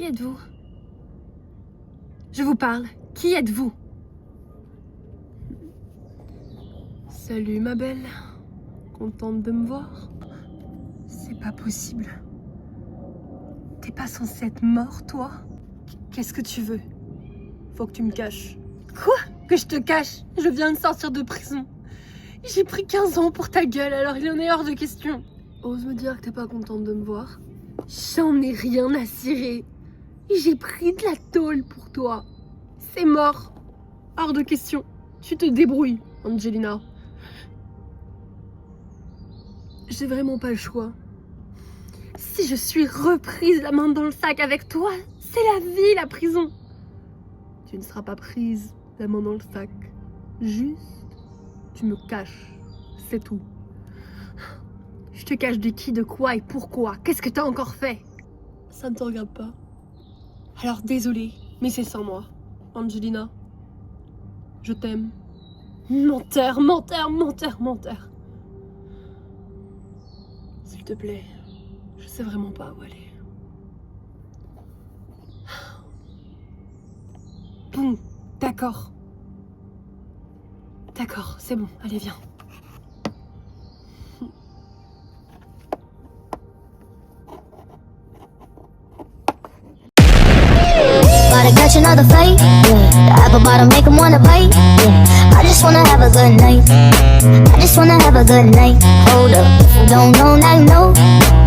Qui êtes-vous? Je vous parle. Qui êtes-vous? Salut ma belle. Contente de me voir? C'est pas possible. T'es pas censé être mort, toi? Qu'est-ce que tu veux? Faut que tu me caches. Quoi? Que je te cache? Je viens de sortir de prison. J'ai pris 15 ans pour ta gueule, alors il en est hors de question. Ose me dire que t'es pas contente de me voir? J'en ai rien à cirer. J'ai pris de la tôle pour toi. C'est mort. Hors de question. Tu te débrouilles, Angelina. J'ai vraiment pas le choix. Si je suis reprise la main dans le sac avec toi, c'est la vie, la prison. Tu ne seras pas prise la main dans le sac. Juste, tu me caches. C'est tout. Je te cache de qui, de quoi et pourquoi. Qu'est-ce que t'as encore fait? Ça ne te regarde pas. Alors désolé, mais c'est sans moi. Angelina, je t'aime. Menteur, menteur, menteur, menteur. S'il te plaît, je sais vraiment pas où aller. Bon, d'accord. D'accord, c'est bon, allez viens. Gotta catch another fight, yeah. The apple bottom make 'em wanna bite, yeah. I just wanna have a good night. I just wanna have a good night. Hold up, if you don't know, now you know.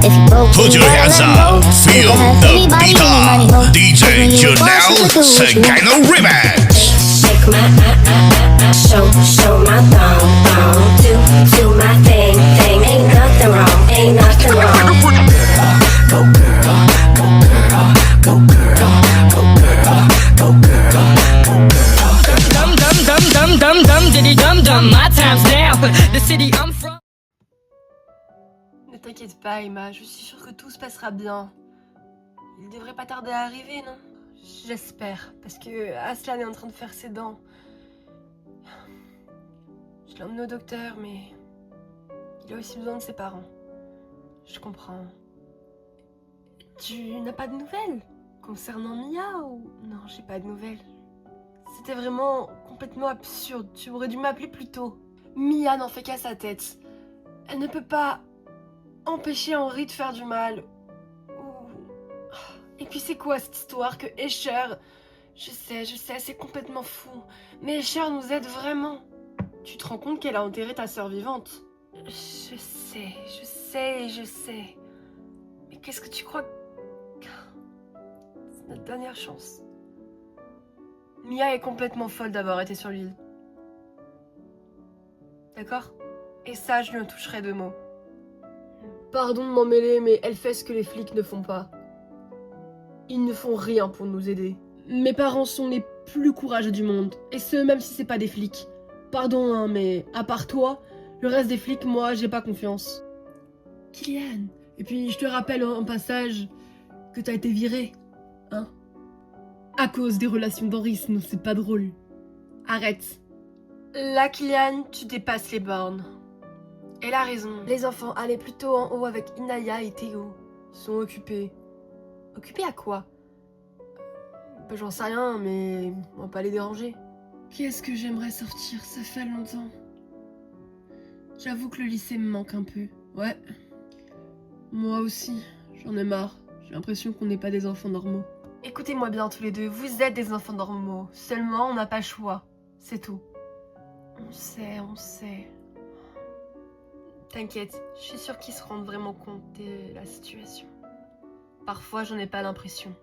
If you broke, Put your hands up, feel the beat up. DJ Janelle Sagano Remix. Shake my show my thong, do my thing. Ain't nothing wrong, ain't nothing wrong. Go girl, go girl, go girl, go girl, go girl, go girl. Dum dum dum dum dum dum diddy dum dum. My time's now. The city I'm from. Ne t'inquiète pas, Emma, je suis sûre que tout se passera bien. Il devrait pas tarder à arriver, non? J'espère, parce que Aslan est en train de faire ses dents. Je l'ai emmené au docteur, mais il a aussi besoin de ses parents. Je comprends. Tu n'as pas de nouvelles concernant Mia ou... Non, j'ai pas de nouvelles. C'était vraiment complètement absurde. Tu aurais dû m'appeler plus tôt. Mia n'en fait qu'à sa tête. Elle ne peut pas empêcher Henry de faire du mal. Et puis c'est quoi cette histoire que Escher... Je sais, c'est complètement fou. Mais Escher nous aide vraiment. Tu te rends compte qu'elle a enterré ta sœur vivante? Je sais. Mais qu'est-ce que tu crois? C'est notre dernière chance. Mia est complètement folle d'avoir été sur l'île. D'accord? Et ça, je lui en toucherai 2 mots. Pardon de m'en mêler, mais elle fait ce que les flics ne font pas. Ils ne font rien pour nous aider. Mes parents sont les plus courageux du monde, et ce, même si c'est pas des flics. Pardon, hein, mais à part toi, le reste des flics, moi, j'ai pas confiance. Kylian, et puis je te rappelle en passage que t'as été viré, hein? À cause des relations d'Henri, sinon c'est pas drôle. Arrête. Là, Kylian, tu dépasses les bornes. Elle a raison. Les enfants allaient plutôt en haut avec Inaya et Théo. Ils sont occupés. Occupés à quoi? J'en sais rien, mais on va pas les déranger. Qu'est-ce que j'aimerais sortir, ça fait longtemps. J'avoue que le lycée me manque un peu. Ouais. Moi aussi, j'en ai marre. J'ai l'impression qu'on n'est pas des enfants normaux. Écoutez-moi bien tous les deux, vous êtes des enfants normaux. Seulement, on n'a pas le choix. C'est tout. On sait. T'inquiète, je suis sûre qu'ils se rendent vraiment compte de la situation. Parfois, j'en ai pas l'impression.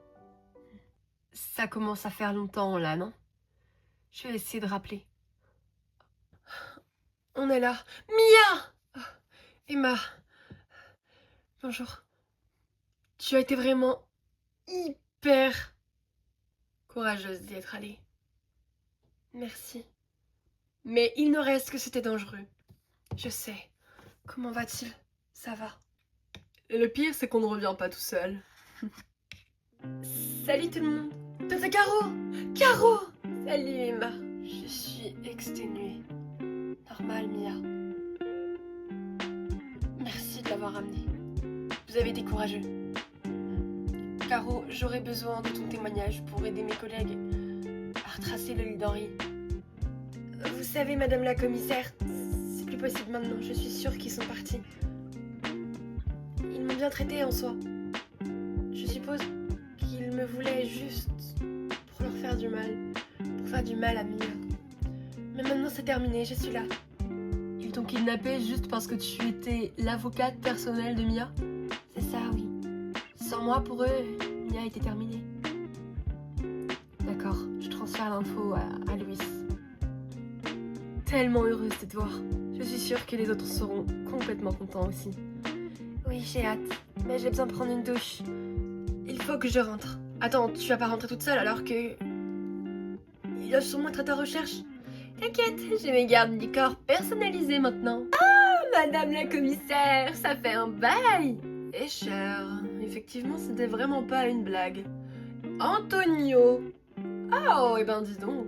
Ça commence à faire longtemps, là, non? Je vais essayer de rappeler. On est là. Mia! Emma. Bonjour. Tu as été vraiment hyper courageuse d'y être allée. Merci. Mais il ne reste que c'était dangereux. Je sais. Comment va-t-il? Ça va. Et le pire, c'est qu'on ne revient pas tout seul. Salut tout le monde. C'est Caro! Caro! Salut Emma. Je suis exténuée. Normal, Mia. Merci de l'avoir ramené. Vous avez été courageux. Caro, j'aurais besoin de ton témoignage pour aider mes collègues à retracer le lit d'Henri. Vous savez, madame la commissaire, c'est plus possible maintenant, je suis sûre qu'ils sont partis. Ils m'ont bien traité en soi. Je suppose qu'ils me voulaient juste pour leur faire du mal, pour faire du mal à Mia. Mais maintenant c'est terminé, je suis là. Ils t'ont kidnappé juste parce que tu étais l'avocate personnelle de Mia? C'est ça, oui. Sans moi, pour eux, Mia était terminée. D'accord, je transfère l'info à Louis. Tellement heureuse de te voir. Je suis sûre que les autres seront complètement contents aussi. Oui, j'ai hâte, mais j'ai besoin de prendre une douche. Il faut que je rentre. Attends, tu vas pas rentrer toute seule alors que... Il doit sûrement être à ta recherche. T'inquiète, j'ai mes gardes du corps personnalisés maintenant. Ah, madame la commissaire, ça fait un bail. Et cher, effectivement, c'était vraiment pas une blague. Antonio. Oh, et ben dis donc.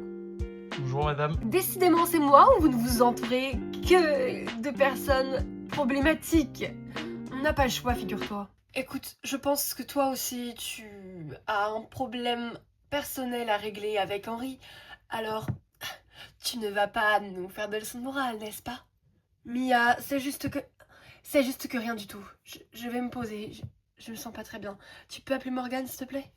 Bonjour madame. Décidément, c'est moi ou vous ne vous entourez que de personnes problématiques? On n'a pas le choix, figure-toi. Écoute, je pense que toi aussi, tu as un problème personnel à régler avec Henri. Alors, tu ne vas pas nous faire de leçons de morale, n'est-ce pas? Mia, c'est juste que rien du tout. Je vais me poser. Je me sens pas très bien. Tu peux appeler Morgane, s'il te plaît?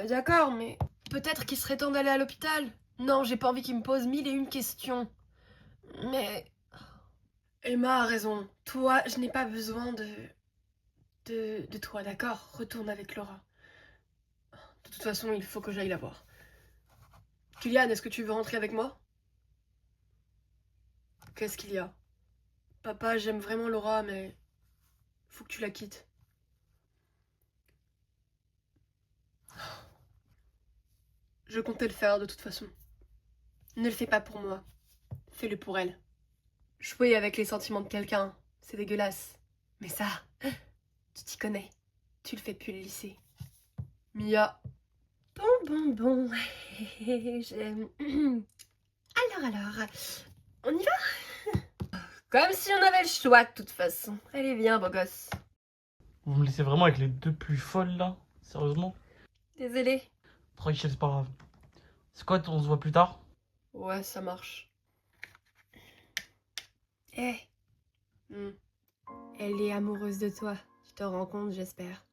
D'accord, mais peut-être qu'il serait temps d'aller à l'hôpital. Non, j'ai pas envie qu'il me pose 1001 questions. Mais... Emma a raison. Toi, je n'ai pas besoin de toi, d'accord? Retourne avec Laura. De toute façon, il faut que j'aille la voir. Kylian, est-ce que tu veux rentrer avec moi? Qu'est-ce qu'il y a? Papa, j'aime vraiment Laura, mais... faut que tu la quittes. Je comptais le faire de toute façon. Ne le fais pas pour moi. Fais-le pour elle. Jouer avec les sentiments de quelqu'un, c'est dégueulasse. Mais ça, tu t'y connais. Tu le fais depuis le lycée. Mia. Bon. J'aime... Alors, on y va? Comme si on avait le choix de toute façon. Allez, viens, beau gosse. Vous me laissez vraiment avec les deux plus folles là? Sérieusement? Désolée. Tranquille, c'est pas grave. C'est quoi, on se voit plus tard? Ouais, ça marche. Eh. Elle est amoureuse de toi. Tu te rends compte, j'espère.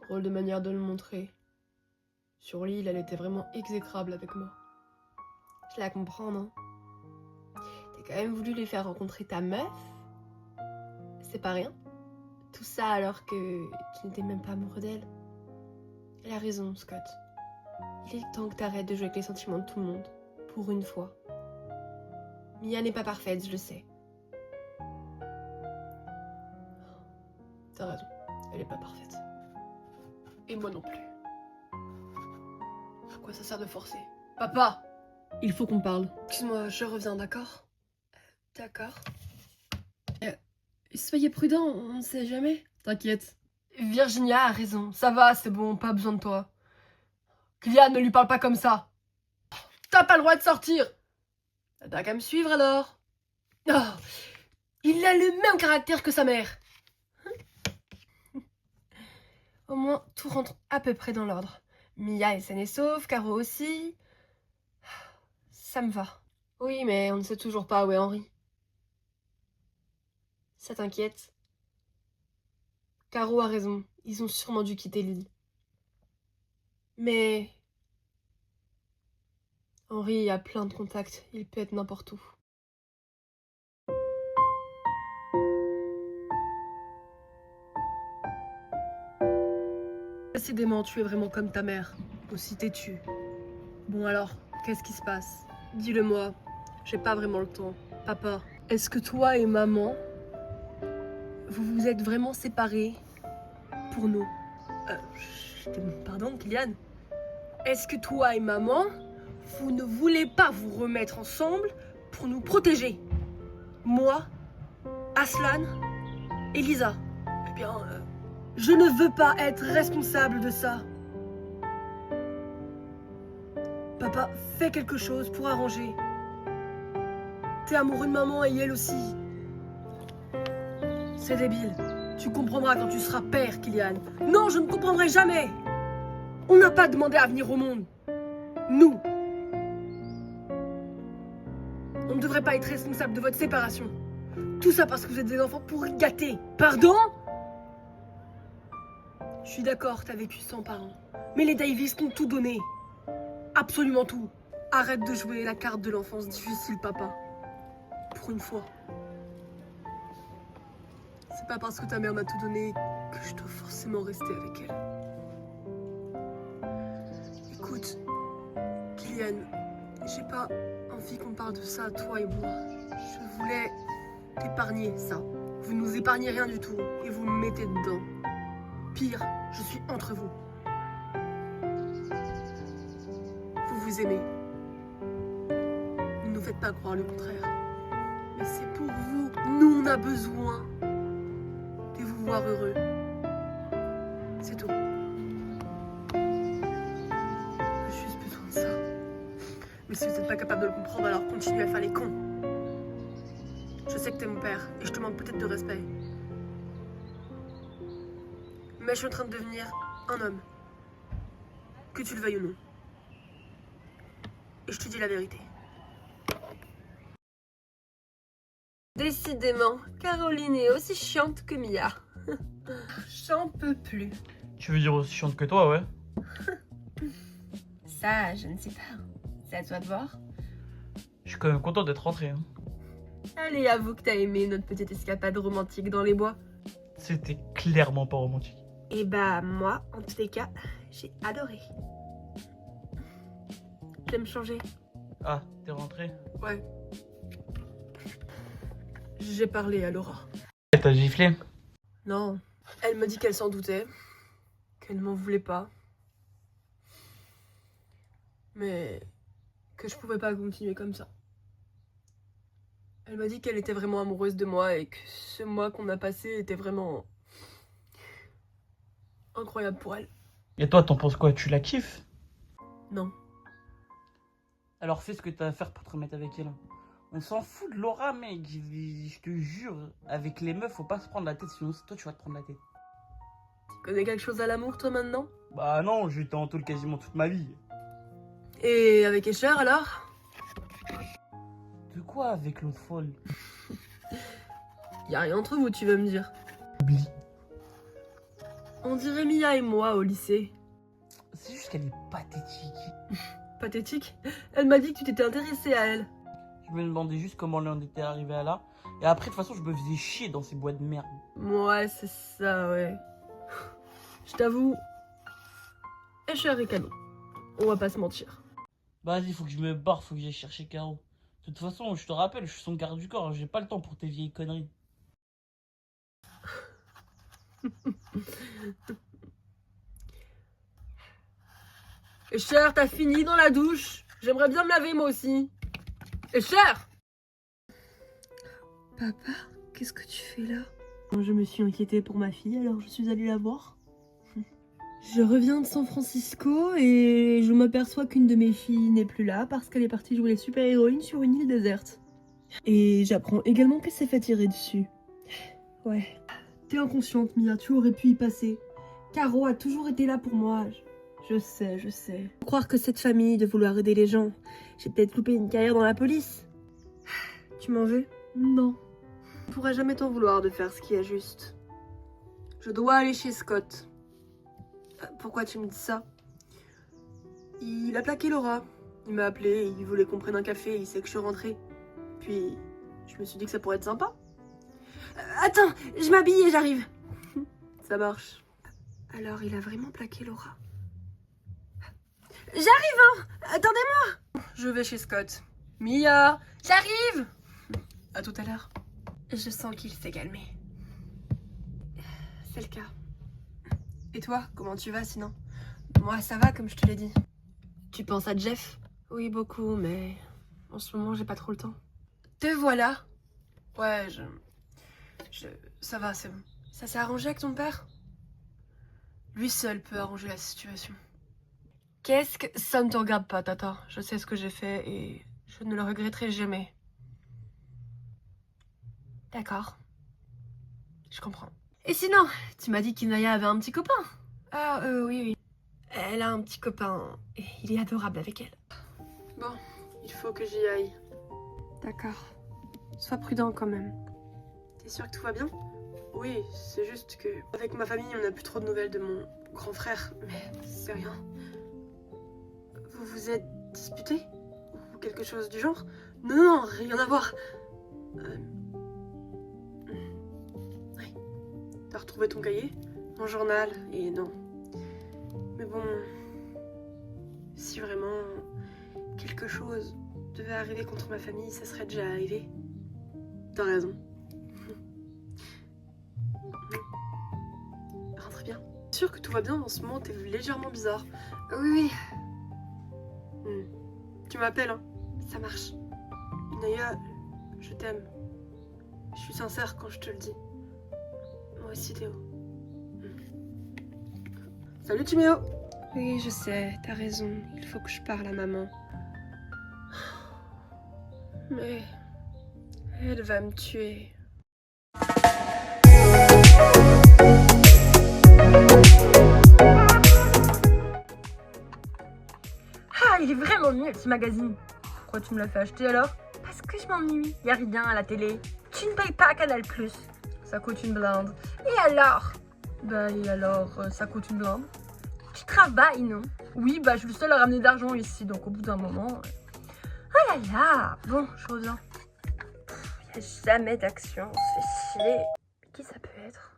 Drôle de manière de le montrer. Sur l'île, elle était vraiment exécrable avec moi. Je la comprends, non? T'as quand même voulu les faire rencontrer ta meuf? C'est pas rien. Tout ça alors que tu n'étais même pas amoureux d'elle. Elle a raison, Scott. Il est temps que t'arrêtes de jouer avec les sentiments de tout le monde. Pour une fois. Mia n'est pas parfaite, je le sais. T'as raison, elle est pas parfaite. Et moi non plus. À quoi ça sert de forcer? Papa! Il faut qu'on parle. Excuse-moi, je reviens, d'accord? D'accord. Soyez prudent, on ne sait jamais. T'inquiète. Virginia a raison, ça va, c'est bon, pas besoin de toi. Kylian, ne lui parle pas comme ça. T'as pas le droit de sortir. T'as qu'à me suivre alors. Oh, il a le même caractère que sa mère. Au moins, tout rentre à peu près dans l'ordre. Mia est saine et sauve, Caro aussi. Ça me va. Oui, mais on ne sait toujours pas où est Henri. Ça t'inquiète? Caro a raison, ils ont sûrement dû quitter l'île. Mais... Henri a plein de contacts, il peut être n'importe où. Décidément, tu es vraiment comme ta mère, aussi têtue. Bon alors, qu'est-ce qui se passe? Dis-le-moi, j'ai pas vraiment le temps. Papa, est-ce que toi et maman, vous vous êtes vraiment séparés pour nous? Pardon, Kylian? Est-ce que toi et maman, vous ne voulez pas vous remettre ensemble pour nous protéger? Moi, Aslan et Lisa. Eh bien, je ne veux pas être responsable de ça. Papa, fais quelque chose pour arranger. T'es amoureux de maman et elle aussi. C'est débile. Tu comprendras quand tu seras père, Kylian. Non, je ne comprendrai jamais. On n'a pas demandé à venir au monde. Nous. On ne devrait pas être responsable de votre séparation. Tout ça parce que vous êtes des enfants pourris gâtés. Pardon? Je suis d'accord, t'as vécu sans parents. Mais les Davis t'ont tout donné. Absolument tout. Arrête de jouer la carte de l'enfance difficile, papa. Pour une fois. C'est pas parce que ta mère m'a tout donné que je dois forcément rester avec elle. Écoute, Kylian, j'ai pas envie qu'on parle de ça, toi et moi. Je voulais t'épargner ça. Vous nous épargnez rien du tout et vous me mettez dedans. Pire, je suis entre vous. Vous vous aimez. Ne nous faites pas croire le contraire. Mais c'est pour vous. Nous, on a besoin de vous voir heureux. C'est tout. J'ai juste besoin de ça. Mais si vous n'êtes pas capable de le comprendre, alors continuez à faire les cons. Je sais que t'es mon père et je te manque peut-être de respect. Mais je suis en train de devenir un homme. Que tu le veuilles ou non. Et je te dis la vérité. Décidément, Caroline est aussi chiante que Mia. J'en peux plus. Tu veux dire aussi chiante que toi, ouais? Ça, je ne sais pas. C'est à toi de voir. Je suis quand même content d'être rentré. Hein. Allez, avoue que t'as aimé notre petite escapade romantique dans les bois. C'était clairement pas romantique. Et bah, moi, en tous les cas, j'ai adoré. J'aime changer. Ah, t'es rentré? Ouais. J'ai parlé à Laura. T'as giflé? Non. Elle me dit qu'elle s'en doutait. Qu'elle ne m'en voulait pas. Mais que je pouvais pas continuer comme ça. Elle m'a dit qu'elle était vraiment amoureuse de moi et que ce mois qu'on a passé était vraiment incroyable pour elle. Et toi, t'en penses quoi? Tu la kiffes? Non. Alors fais ce que t'as à faire pour te remettre avec elle. On s'en fout de Laura, mec. Je te jure, avec les meufs, faut pas se prendre la tête, sinon toi, tu vas te prendre la tête. Tu connais quelque chose à l'amour, toi, maintenant? Bah non, j'étais en taule quasiment toute ma vie. Et avec Escher, alors? De quoi avec l'autre folle? Y a rien entre vous, tu veux me dire? Oublie. On dirait Mia et moi au lycée. C'est juste qu'elle est pathétique. Pathétique. Elle m'a dit que tu t'étais intéressé à elle. Je me demandais juste comment on en était arrivé à là. Et après, de toute façon, je me faisais chier dans ces boîtes de merde. Ouais, c'est ça, ouais. Je t'avoue, Escher est canon. On va pas se mentir. Bah vas-y, faut que je me barre, faut que j'aille chercher Caro. De toute façon, je te rappelle, je suis son garde du corps, j'ai pas le temps pour tes vieilles conneries. Escher, t'as fini dans la douche? J'aimerais bien me laver moi aussi. Escher! Papa, qu'est-ce que tu fais là? Je me suis inquiétée pour ma fille, alors je suis allée la voir. Je reviens de San Francisco et je m'aperçois qu'une de mes filles n'est plus là parce qu'elle est partie jouer les super-héroïnes sur une île déserte. Et j'apprends également qu'elle s'est fait tirer dessus. Ouais. T'es inconsciente, Mia, tu aurais pu y passer. Caro a toujours été là pour moi. Je sais, je sais. Croire que cette famille de vouloir aider les gens, j'ai peut-être loupé une carrière dans la police. Tu m'en veux? Non. Je ne pourrais jamais t'en vouloir de faire ce qui est juste. Je dois aller chez Scott. Pourquoi tu me dis ça? Il a plaqué Laura. Il m'a appelé, il voulait qu'on prenne un café, il sait que je suis rentrée. Puis, je me suis dit que ça pourrait être sympa. Attends, je m'habille et j'arrive. Ça marche. Alors, il a vraiment plaqué Laura. J'arrive, hein! Attendez-moi! Je vais chez Scott. Mia! J'arrive! À tout à l'heure. Je sens qu'il s'est calmé. C'est le cas. Et toi, comment tu vas sinon? Moi, ça va, comme je te l'ai dit. Tu penses à Jeff? Oui, beaucoup, mais en ce moment, j'ai pas trop le temps. Te voilà! Ouais, ça va, c'est bon. Ça s'est arrangé avec ton père? Lui seul peut arranger la situation. Qu'est-ce que... Ça ne te regarde pas, Tata. Je sais ce que j'ai fait et je ne le regretterai jamais. D'accord. Je comprends. Et sinon, tu m'as dit qu'Inaya avait un petit copain. Ah, oui, oui. Elle a un petit copain et il est adorable avec elle. Bon, il faut que j'y aille. D'accord. Sois prudent quand même. T'es sûr que tout va bien? Oui, c'est juste que avec ma famille, on n'a plus trop de nouvelles de mon grand frère, mais c'est rien. Vous vous êtes disputés? Ou quelque chose du genre? Non, non, rien à voir. Oui. T'as retrouvé ton cahier? Mon journal? Et non. Mais bon... Si vraiment quelque chose devait arriver contre ma famille, ça serait déjà arrivé. T'as raison. Rentre bien. Sûr que tout va bien en ce moment, t'es légèrement bizarre. Oui, oui. Tu m'appelles, hein. Ça marche. Inaya, je t'aime. Je suis sincère quand je te le dis. Moi aussi, Théo. Salut, Timéo. Oui, je sais, t'as raison. Il faut que je parle à maman. Mais... elle va me tuer. Ah, il est vraiment nul ce magazine. Pourquoi tu me l'as fait acheter alors? Parce que je m'ennuie, y a rien à la télé. Tu ne payes pas Canal+. Ça coûte une blinde. Et alors? Bah et alors, ça coûte une blinde. Tu travailles, non? Oui, bah je suis le seul à ramener de l'argent ici, donc au bout d'un moment... Oh là là. Bon, je reviens. Y a jamais d'action, c'est chier. Qui ça peut être?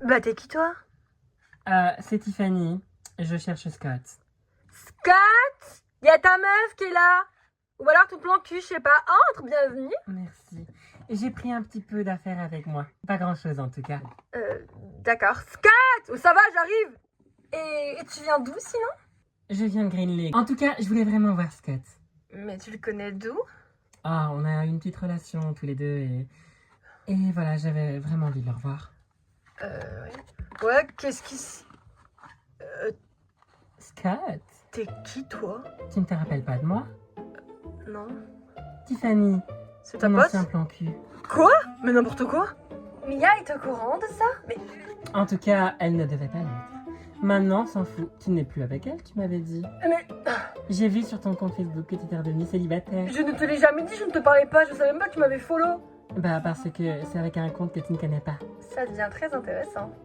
Bah t'es qui toi? C'est Tiffany. Je cherche Scott. Scott? Y'a ta meuf qui est là? Ou alors ton plan cul, je sais pas. Entre, bienvenue. Merci. J'ai pris un petit peu d'affaires avec moi. Pas grand-chose en tout cas. D'accord. Scott! Oh, ça va, j'arrive. Et tu viens d'où sinon? Je viens de Green Lake. En tout cas, je voulais vraiment voir Scott. Mais tu le connais d'où? Ah, on a une petite relation tous les deux et voilà, j'avais vraiment envie de le revoir. Ouais, qu'est-ce qui s... Scott, T'es qui toi? tu ne te rappelles pas de moi? Non. Tiffany, C'est ta ton pote? ancien plan cul. Quoi? Mais n'importe quoi? Mia est au courant de ça? Mais... En tout cas, elle ne devait pas l'être. Maintenant, on s'en fout. Tu n'es plus avec elle, tu m'avais dit. Mais... J'ai vu sur ton compte Facebook que tu étais redevenue célibataire. Je ne te l'ai jamais dit, je ne te parlais pas, je savais même pas que tu m'avais follow. Bah, parce que c'est avec un compte que tu ne connais pas. Ça devient très intéressant.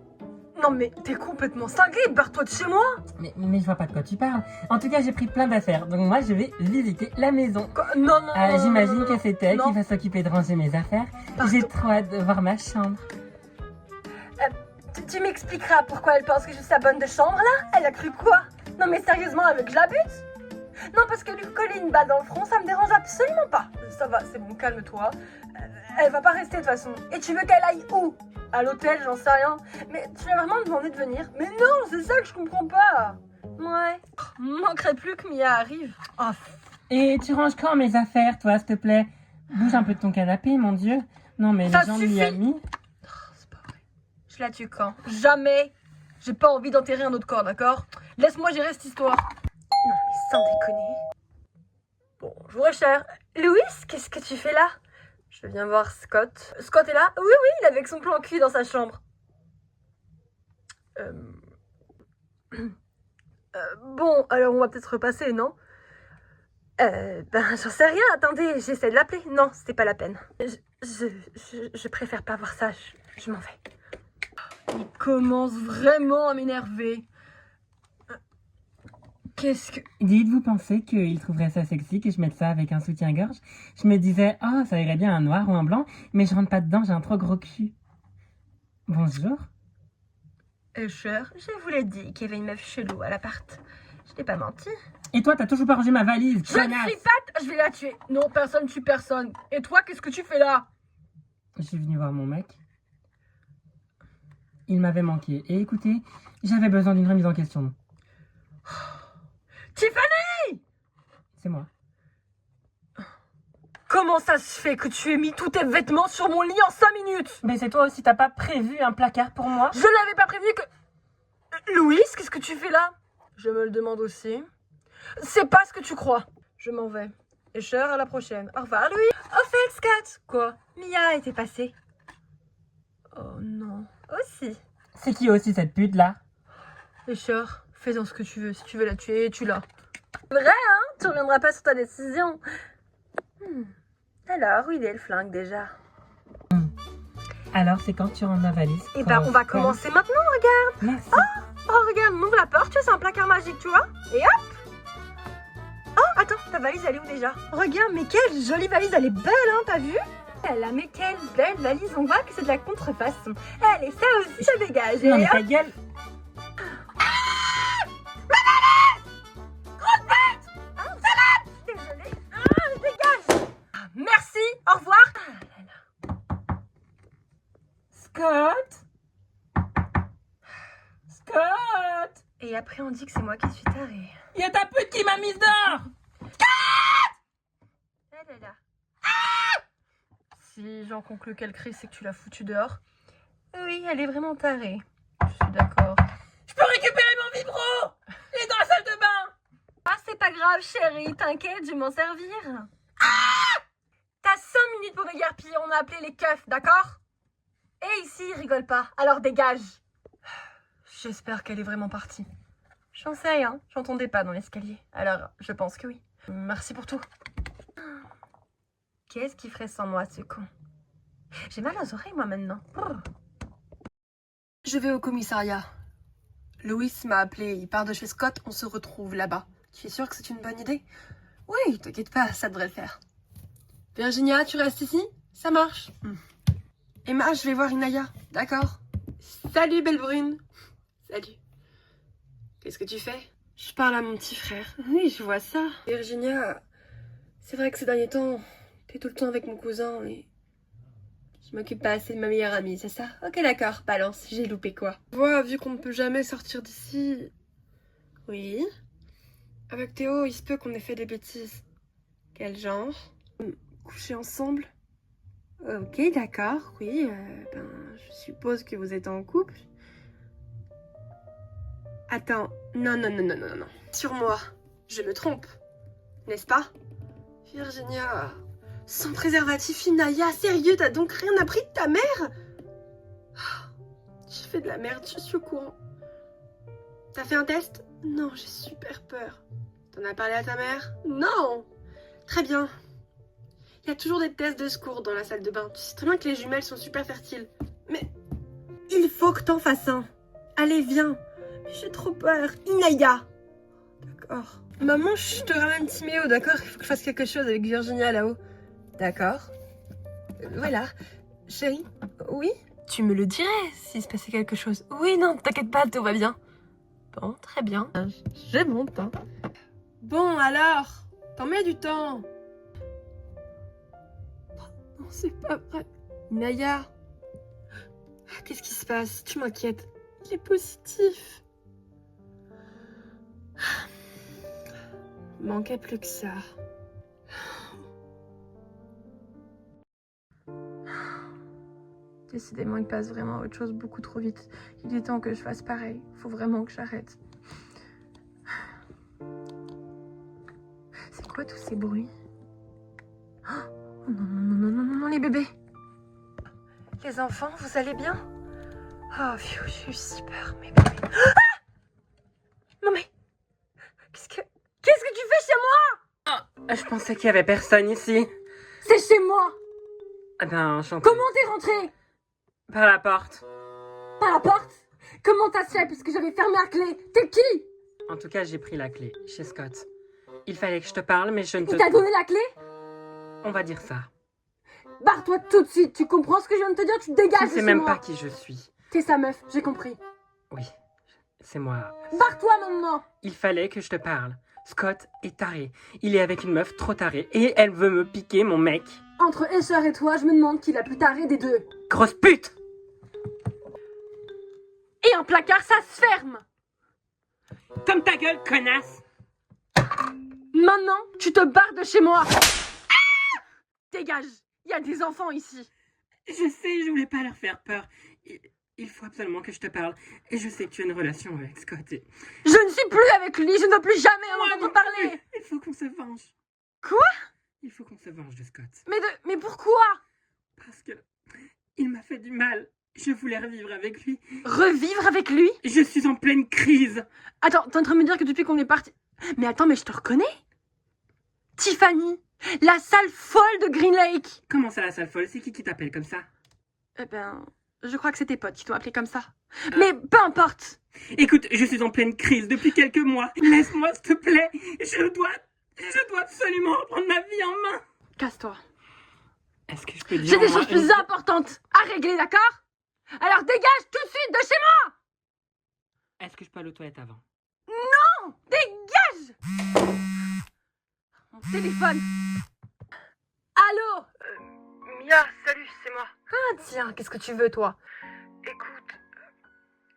Non mais t'es complètement cinglé, barre-toi de chez moi. Mais je vois pas de quoi tu parles. En tout cas, j'ai pris plein d'affaires, donc moi je vais visiter la maison. Quoi? Non, non, non, J'imagine non, que c'est elle non. qui va s'occuper de ranger mes affaires. Pardon. J'ai trop hâte de voir ma chambre. Tu m'expliqueras pourquoi elle pense que je suis sa bonne de chambre là? Elle a cru quoi? Non mais sérieusement, elle veut que je la bute? Non parce que lui coller une balle dans le front, ça me dérange absolument pas. Ça va, c'est bon, calme-toi. Elle va pas rester de toute façon. Et tu veux qu'elle aille où? À l'hôtel, j'en sais rien. Mais tu lui as vraiment demandé de venir? Mais non, c'est ça que je comprends pas. Ouais. Manquerait plus que Mia arrive. Oh. Et tu ranges quand mes affaires, toi, s'il te plaît? Bouge un peu de ton canapé, mon Dieu. Non mais Ça les gens de suffit. Miami... C'est pas vrai. Je la tue quand? Jamais. J'ai pas envie d'enterrer un autre corps, d'accord? Laisse-moi gérer cette histoire. Non mais sans déconner. Bonjour cher. Louis, qu'est-ce que tu fais là? Je viens voir Scott. Scott est là? Oui, oui, il est avec son plan cul dans sa chambre. Bon, alors on va peut-être repasser, non? Ben, j'en sais rien. Attendez, j'essaie de l'appeler. Non, c'était pas la peine. Je préfère pas voir ça. Je m'en vais. Il commence vraiment à m'énerver. Qu'est-ce que... Dites-vous penser qu'il trouverait ça sexy que je mette ça avec un soutien-gorge? Je me disais, oh, ça irait bien un noir ou un blanc, mais je rentre pas dedans, j'ai un trop gros cul. Bonjour. Cher, je vous l'ai dit qu'il y avait une meuf chelou à l'appart. Je t'ai pas menti. Et toi, t'as toujours pas rangé ma valise, Je ne connasse. suis pas... Je vais la tuer. Non, personne tue personne. Et toi, qu'est-ce que tu fais là? Je suis venue voir mon mec. Il m'avait manqué. Et écoutez, j'avais besoin d'une remise en question. Tiffany! C'est moi. Comment ça se fait que tu aies mis tous tes vêtements sur mon lit en 5 minutes? Mais c'est toi aussi, t'as pas prévu un placard pour moi? Je n'avais pas prévu que... Louis, qu'est-ce que tu fais là? Je me le demande aussi. C'est pas ce que tu crois. Je m'en vais. Et cher, à la prochaine. Au revoir, Louis. Au fait, Scott. Quoi? Mia était passée. Oh non. aussi. C'est qui aussi cette pute là? Richard, fais-en ce que tu veux. Si tu veux la tuer, tu l'as. Vrai, hein? Tu reviendras pas sur ta décision. Alors, où il est le flingue déjà? Alors c'est quand tu rentres ma valise? Eh ben, on va commencer maintenant, regarde. Merci. Oh, regarde, on ouvre la porte, c'est un placard magique, tu vois? Et hop! Oh, attends, ta valise, elle est où déjà? Regarde, mais quelle jolie valise, elle est belle, hein, t'as vu? Elle a, mais quelle belle valise, on voit que c'est de la contrefaçon. Allez, ça aussi, ça dégage. Non Et mais hop, ta gueule. désolée. Dégage. Merci, au revoir. Scott. Scott. Et après, on dit que c'est moi qui suis tarée. Y a ta pute qui m'a mise dehors. Ah là là. Si j'en conclus qu'elle crie, c'est que tu l'as foutue dehors. Oui, elle est vraiment tarée. Je suis d'accord. Je peux récupérer mon vibro. Il est dans la salle de bain. Ah, c'est pas grave, chérie, t'inquiète, je vais m'en servir. T'as 5 minutes pour déguerpir, on a appelé les keufs, d'accord? Et ici, ils rigolent pas, alors dégage. J'espère qu'elle est vraiment partie. J'en sais rien, j'entendais pas dans l'escalier, alors je pense que oui. Merci pour tout. Qu'est-ce qu'il ferait sans moi, ce con? J'ai mal aux oreilles, moi, maintenant. Je vais au commissariat. Louis m'a appelé, il part de chez Scott, on se retrouve là-bas. Tu es sûre que c'est une bonne idée? Oui, t'inquiète pas, ça devrait le faire. Virginia, tu restes ici? Ça marche. Emma, je vais voir Inaya, d'accord? Salut, belle brune. Salut. Qu'est-ce que tu fais? Je parle à mon petit frère. Oui, je vois ça. Virginia, c'est vrai que ces derniers temps, t'es tout le temps avec mon cousin et... je m'occupe pas assez de ma meilleure amie, c'est ça? Ok, d'accord, balance, j'ai loupé quoi? Vois, vu qu'on ne peut jamais sortir d'ici... Oui. Avec Théo, il se peut qu'on ait fait des bêtises. Quel genre? Coucher ensemble? Ok, d'accord, oui, je suppose que vous êtes en couple. Attends, non. Sur moi, je me trompe, n'est-ce pas? Virginia, sans préservatif, Inaya, sérieux, t'as donc rien appris de ta mère? J'ai fait de la merde, je suis au courant. T'as fait un test? Non, j'ai super peur. T'en as parlé à ta mère? Non! Très bien. Il y a toujours des tests de secours dans la salle de bain. Tu sais très bien que les jumelles sont super fertiles. Mais il faut que t'en fasses un. Allez, viens. Mais j'ai trop peur. Inaya. D'accord. Maman, je te ramène Timéo, d'accord? Il faut que je fasse quelque chose avec Virginia là-haut. D'accord. Voilà. Chérie? Oui? Tu me le dirais s'il se passait quelque chose. Oui, non, t'inquiète pas, tout va bien. Bon, très bien. Je monte, hein. Bon, alors, t'en mets du temps. Non, c'est pas vrai. Naya. Qu'est-ce qui se passe? Tu m'inquiètes. Il est positif. Manquait plus que ça. Décidément, il passe vraiment à autre chose beaucoup trop vite. Il est temps que je fasse pareil. Faut vraiment que j'arrête. C'est quoi tous ces bruits? Oh non, les bébés. Les enfants, vous allez bien? Oh, pfiou, j'ai eu si peur, mes bébés. Ah! Non mais... Qu'est-ce que tu fais chez moi? Je pensais qu'il y avait personne ici. C'est chez moi. Ah ben, enchanté. Comment t'es rentrée? Par la porte. Par la porte? Comment t'as fait puisque j'avais fermé la clé? T'es qui? En tout cas, j'ai pris la clé chez Scott. Il fallait que je te parle, mais je ne te... Il t'a donné la clé? On va dire ça. Barre-toi tout de suite, tu comprends ce que je viens de te dire? Tu dégages Tu de sais chez même moi. pas qui je suis. T'es sa meuf, j'ai compris. Oui, c'est moi. Barre-toi maintenant. Il fallait que je te parle. Scott est taré. Il est avec une meuf trop tarée et elle veut me piquer mon mec. Entre Escher et toi, je me demande qui est la plus tarée des deux. Grosse pute! Et un placard, ça se ferme. Comme ta gueule, connasse! Maintenant, tu te barres de chez moi. Dégage, il y a des enfants ici. Je sais, je voulais pas leur faire peur. Il faut absolument que je te parle. Et je sais que tu as une relation avec Scott. Et... Je ne suis plus avec lui, je ne veux plus jamais en entendre parler. Il faut qu'on se venge. Quoi? Il faut qu'on se venge de Scott. Mais pourquoi? Parce que il m'a fait du mal. Je voulais revivre avec lui. Revivre avec lui? Je suis en pleine crise. Attends, t'es en train de me dire que depuis qu'on est parti... Mais attends, mais je te reconnais? Tiffany, la salle folle de Green Lake. Comment ça, la salle folle? C'est qui t'appelle comme ça? Eh ben, je crois que c'est tes potes qui t'ont appelé comme ça. Mais peu importe. Écoute, je suis en pleine crise depuis quelques mois. Laisse-moi, s'il te plaît. Je dois absolument reprendre ma vie en main. Casse-toi. Est-ce que je peux dire J'ai des au moins choses plus importantes à régler, d'accord? Alors dégage tout de suite de chez moi! Est-ce que je peux aller aux toilettes avant? Non! Dégage! Mon téléphone. Allô? Mia, salut, c'est moi. Ah tiens, qu'est-ce que tu veux, toi? Écoute,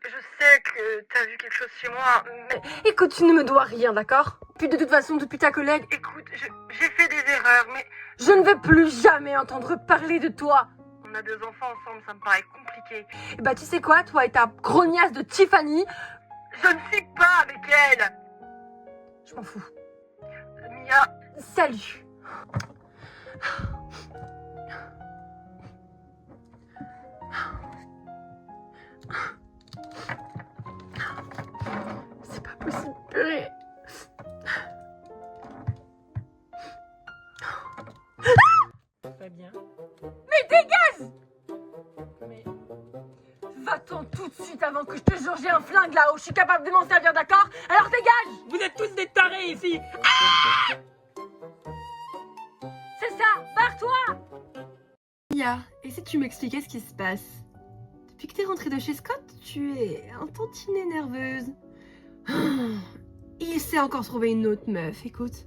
je sais que t'as vu quelque chose chez moi, mais Écoute, tu ne me dois rien, d'accord? Puis de toute façon, depuis ta collègue, écoute, j'ai fait des erreurs, mais je ne veux plus jamais entendre parler de toi. on a 2 enfants ensemble, ça me paraît compliqué. Et bah tu sais quoi, toi et ta grognasse de Tiffany, Je ne suis pas avec elle. je m'en fous. Mia, Salut. C'est pas possible, purée. Pas bien. Mais dégage! Mais va-t'en tout de suite avant que je te jure j'ai un flingue là-haut. Je suis capable de m'en servir, d'accord? Alors dégage! Vous êtes tous des tarés ici. C'est ça, barre-toi! Mia, et si tu m'expliquais ce qui se passe? Depuis que t'es rentrée de chez Scott, tu es un tantinet nerveuse. Il s'est encore trouvé une autre meuf, écoute.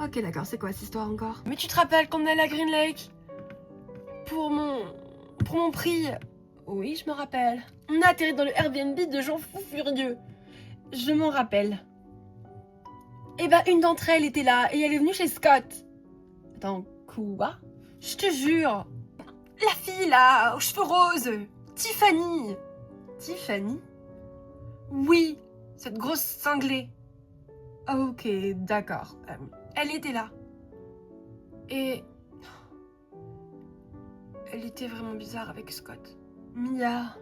Ok, d'accord, c'est quoi cette histoire encore? Mais tu te rappelles qu'on est à la Green Lake? Pour mon prix? Oui, je me rappelle. On a atterri dans le Airbnb de gens fous furieux. Je m'en rappelle. Et bah, une d'entre elles était là et elle est venue chez Scott. Attends, quoi? Je te jure. La fille là, aux cheveux roses. Tiffany. Tiffany? Oui, cette grosse cinglée. Ok, d'accord. Elle était là. Et... elle était vraiment bizarre avec Scott. Mia.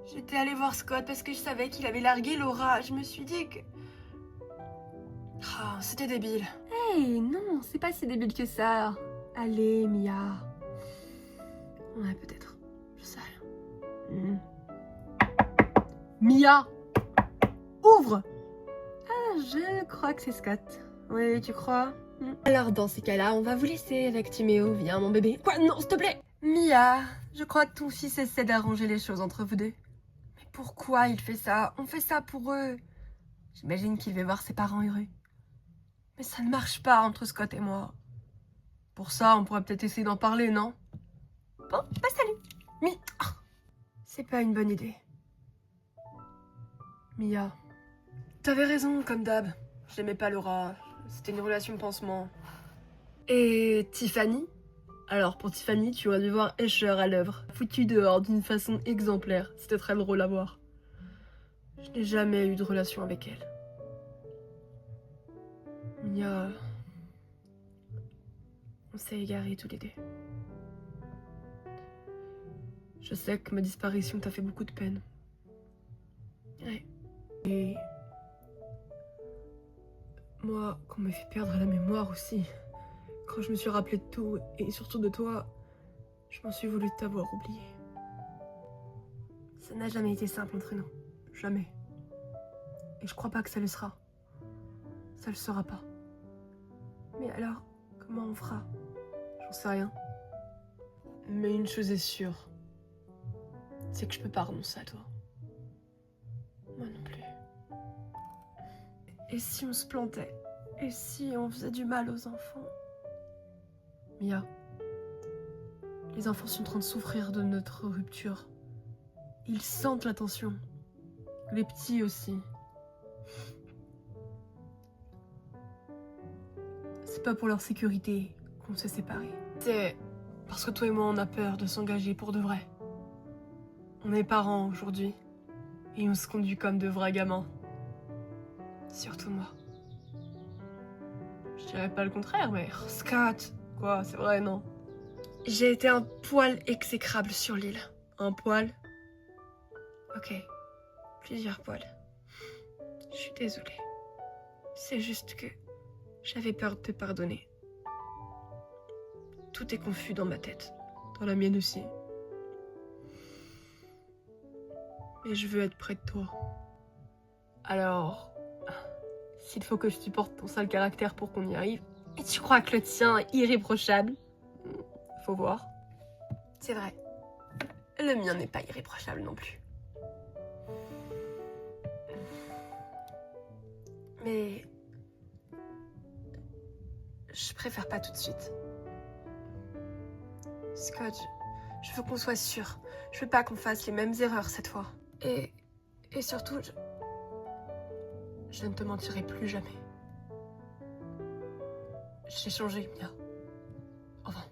J'étais allée voir Scott parce que je savais qu'il avait largué Laura. Je me suis dit que... Ah, c'était débile. Hey, non, c'est pas si débile que ça. Allez, Mia. Ouais, peut-être. Je sais rien. Mia! Ouvre! Ah, je crois que c'est Scott. Oui, tu crois? Alors, dans ces cas-là, on va vous laisser avec Timéo. Viens, mon bébé. Quoi? Non, s'il te plaît! Mia, je crois que ton fils essaie d'arranger les choses entre vous deux. Mais pourquoi il fait ça? On fait ça pour eux. J'imagine qu'il veut voir ses parents heureux. Mais ça ne marche pas entre Scott et moi. Pour ça, on pourrait peut-être essayer d'en parler, non? Bon, bah salut! C'est pas une bonne idée. Mia, t'avais raison, comme d'hab. J'aimais pas Laura. C'était une relation pansement. Et Tiffany? Alors, pour Tiffany, tu aurais dû voir Escher à l'œuvre. Foutu dehors d'une façon exemplaire. C'était très drôle à voir. Je n'ai jamais eu de relation avec elle. Mia... on s'est égarés tous les deux. Je sais que ma disparition t'a fait beaucoup de peine. Ouais. Et... moi, qu'on m'a fait perdre la mémoire aussi. Quand je me suis rappelé de tout, et surtout de toi, je m'en suis voulu de t'avoir oublié. Ça n'a jamais été simple entre nous. Jamais. Et je crois pas que ça le sera. Ça le sera pas. Mais alors, comment on fera? J'en sais rien. Mais une chose est sûre. C'est que je peux pas renoncer à toi. Moi non plus. Et si on se plantait? Et si on faisait du mal aux enfants? Mia, les enfants sont en train de souffrir de notre rupture. Ils sentent la tension. Les petits aussi. C'est pas pour leur sécurité qu'on s'est séparés. C'est parce que toi et moi on a peur de s'engager pour de vrai. On est parents aujourd'hui. Et on se conduit comme de vrais gamins. Surtout moi. Je dirais pas le contraire, mais... Scott! Quoi, c'est vrai, non? J'ai été un poil exécrable sur l'île. Un poil? Ok. Plusieurs poils. Je suis désolée. C'est juste que j'avais peur de te pardonner. Tout est confus dans ma tête. Dans la mienne aussi. Mais je veux être près de toi. Alors, s'il faut que je supporte ton sale caractère pour qu'on y arrive, et tu crois que le tien est irréprochable? Faut voir. C'est vrai. Le mien n'est pas irréprochable non plus. Mais je préfère pas tout de suite. Scott, je veux qu'on soit sûr. Je veux pas qu'on fasse les mêmes erreurs cette fois. Et surtout, je ne te mentirai plus jamais. J'ai changé, Mia. Enfin,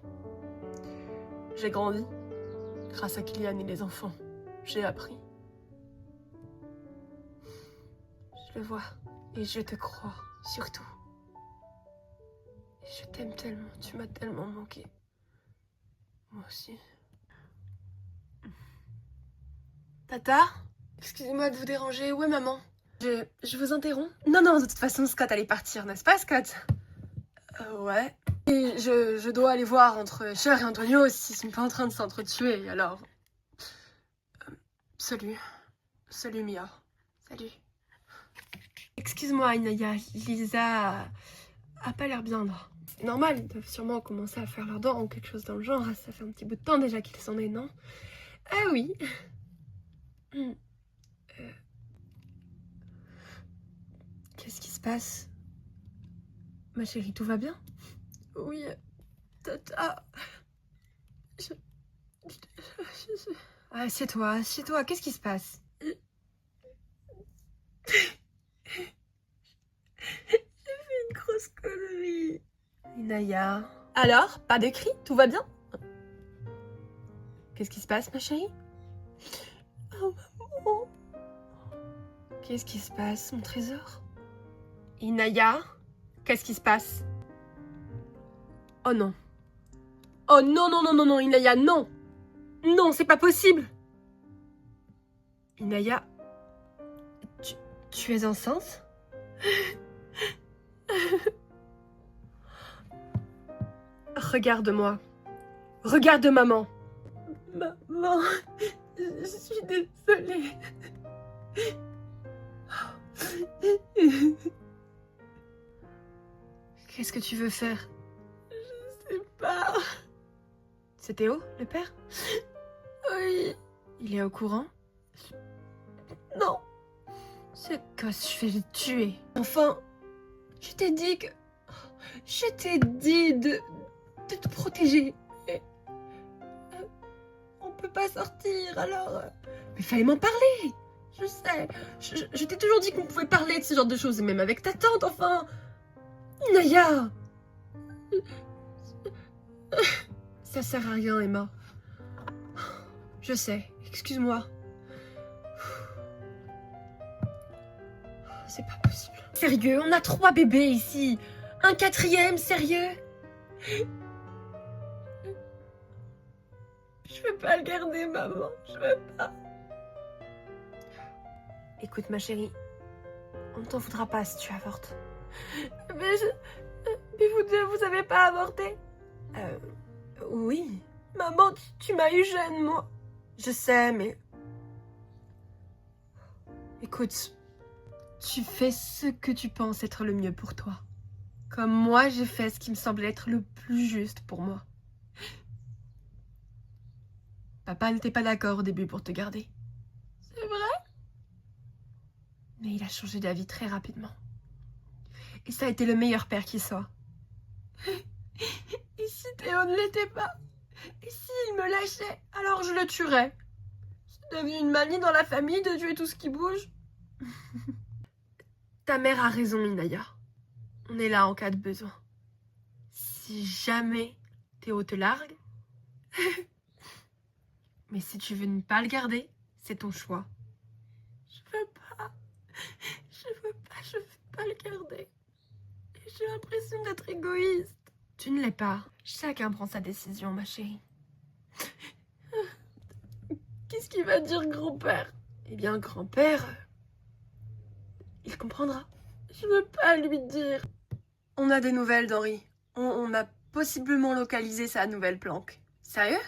j'ai grandi. Grâce à Kylian et les enfants, j'ai appris. Je le vois et je te crois, surtout. Et je t'aime tellement, tu m'as tellement manqué. Moi aussi. Tata? Excusez-moi de vous déranger, où est maman? Je vous interromps? Non, de toute façon, Scott allait partir, n'est-ce pas, Scott? Ouais. Et je dois aller voir entre Cher et Antonio s'ils sont pas en train de s'entretuer, alors... Salut. Salut, Mia. Salut. Excuse-moi, Inaya, Lisa a pas l'air bien, là. C'est normal, ils doivent sûrement commencer à faire leurs dents ou quelque chose dans le genre. Ça fait un petit bout de temps déjà qu'ils s'en est, non? Ah oui. Qu'est-ce qui se passe? Ma chérie, tout va bien? Oui, tata. Assieds-toi, qu'est-ce qui se passe? J'ai fait une grosse connerie. Inaya. Alors, pas de cris, tout va bien? Qu'est-ce qui se passe, ma chérie? Oh, maman. Qu'est-ce qui se passe, mon trésor? Inaya, qu'est-ce qui se passe? Oh non. Oh non, non, Inaya, non! Non, c'est pas possible! Inaya, tu es enceinte? Regarde-moi. Regarde maman. Maman, je suis désolée. Qu'est-ce que tu veux faire? Je sais pas. C'est Théo, le père? Oui. Il est au courant? Non. Ce gosse, je vais le tuer. Enfin, je t'ai dit que... Je t'ai dit de te protéger. Et, on peut pas sortir, alors... Mais fallait m'en parler. Je sais. Je t'ai toujours dit qu'on pouvait parler de ce genre de choses, même avec ta tante, enfin... Inaya! Ça sert à rien, Emma. Je sais, excuse-moi. C'est pas possible. Sérieux, on a 3 bébés ici. Un 4e, sérieux? Je veux pas le garder, maman. Je veux pas. Écoute, ma chérie, on ne t'en voudra pas si tu avortes. Mais vous deux, vous avez pas avorté? Oui. Maman, tu m'as eu jeune, moi. Je sais, mais... Écoute, tu fais ce que tu penses être le mieux pour toi. Comme moi, j'ai fait ce qui me semblait être le plus juste pour moi. Papa n'était pas d'accord au début pour te garder. C'est vrai? Mais il a changé d'avis très rapidement. Et ça a été le meilleur père qui soit. Et si Théo ne l'était pas? Et s'il me lâchait? Alors je le tuerais. C'est devenu une manie dans la famille de tuer tout ce qui bouge. Ta mère a raison, Inaya. On est là en cas de besoin. Si jamais Théo te largue... Mais si tu veux ne pas le garder, c'est ton choix. Je veux pas le garder. J'ai l'impression d'être égoïste. Tu ne l'es pas. Chacun prend sa décision, ma chérie. Qu'est-ce qu'il va dire grand-père? Eh bien, grand-père, il comprendra. Je veux pas lui dire. On a des nouvelles d'Henri. On a possiblement localisé sa nouvelle planque. Sérieux?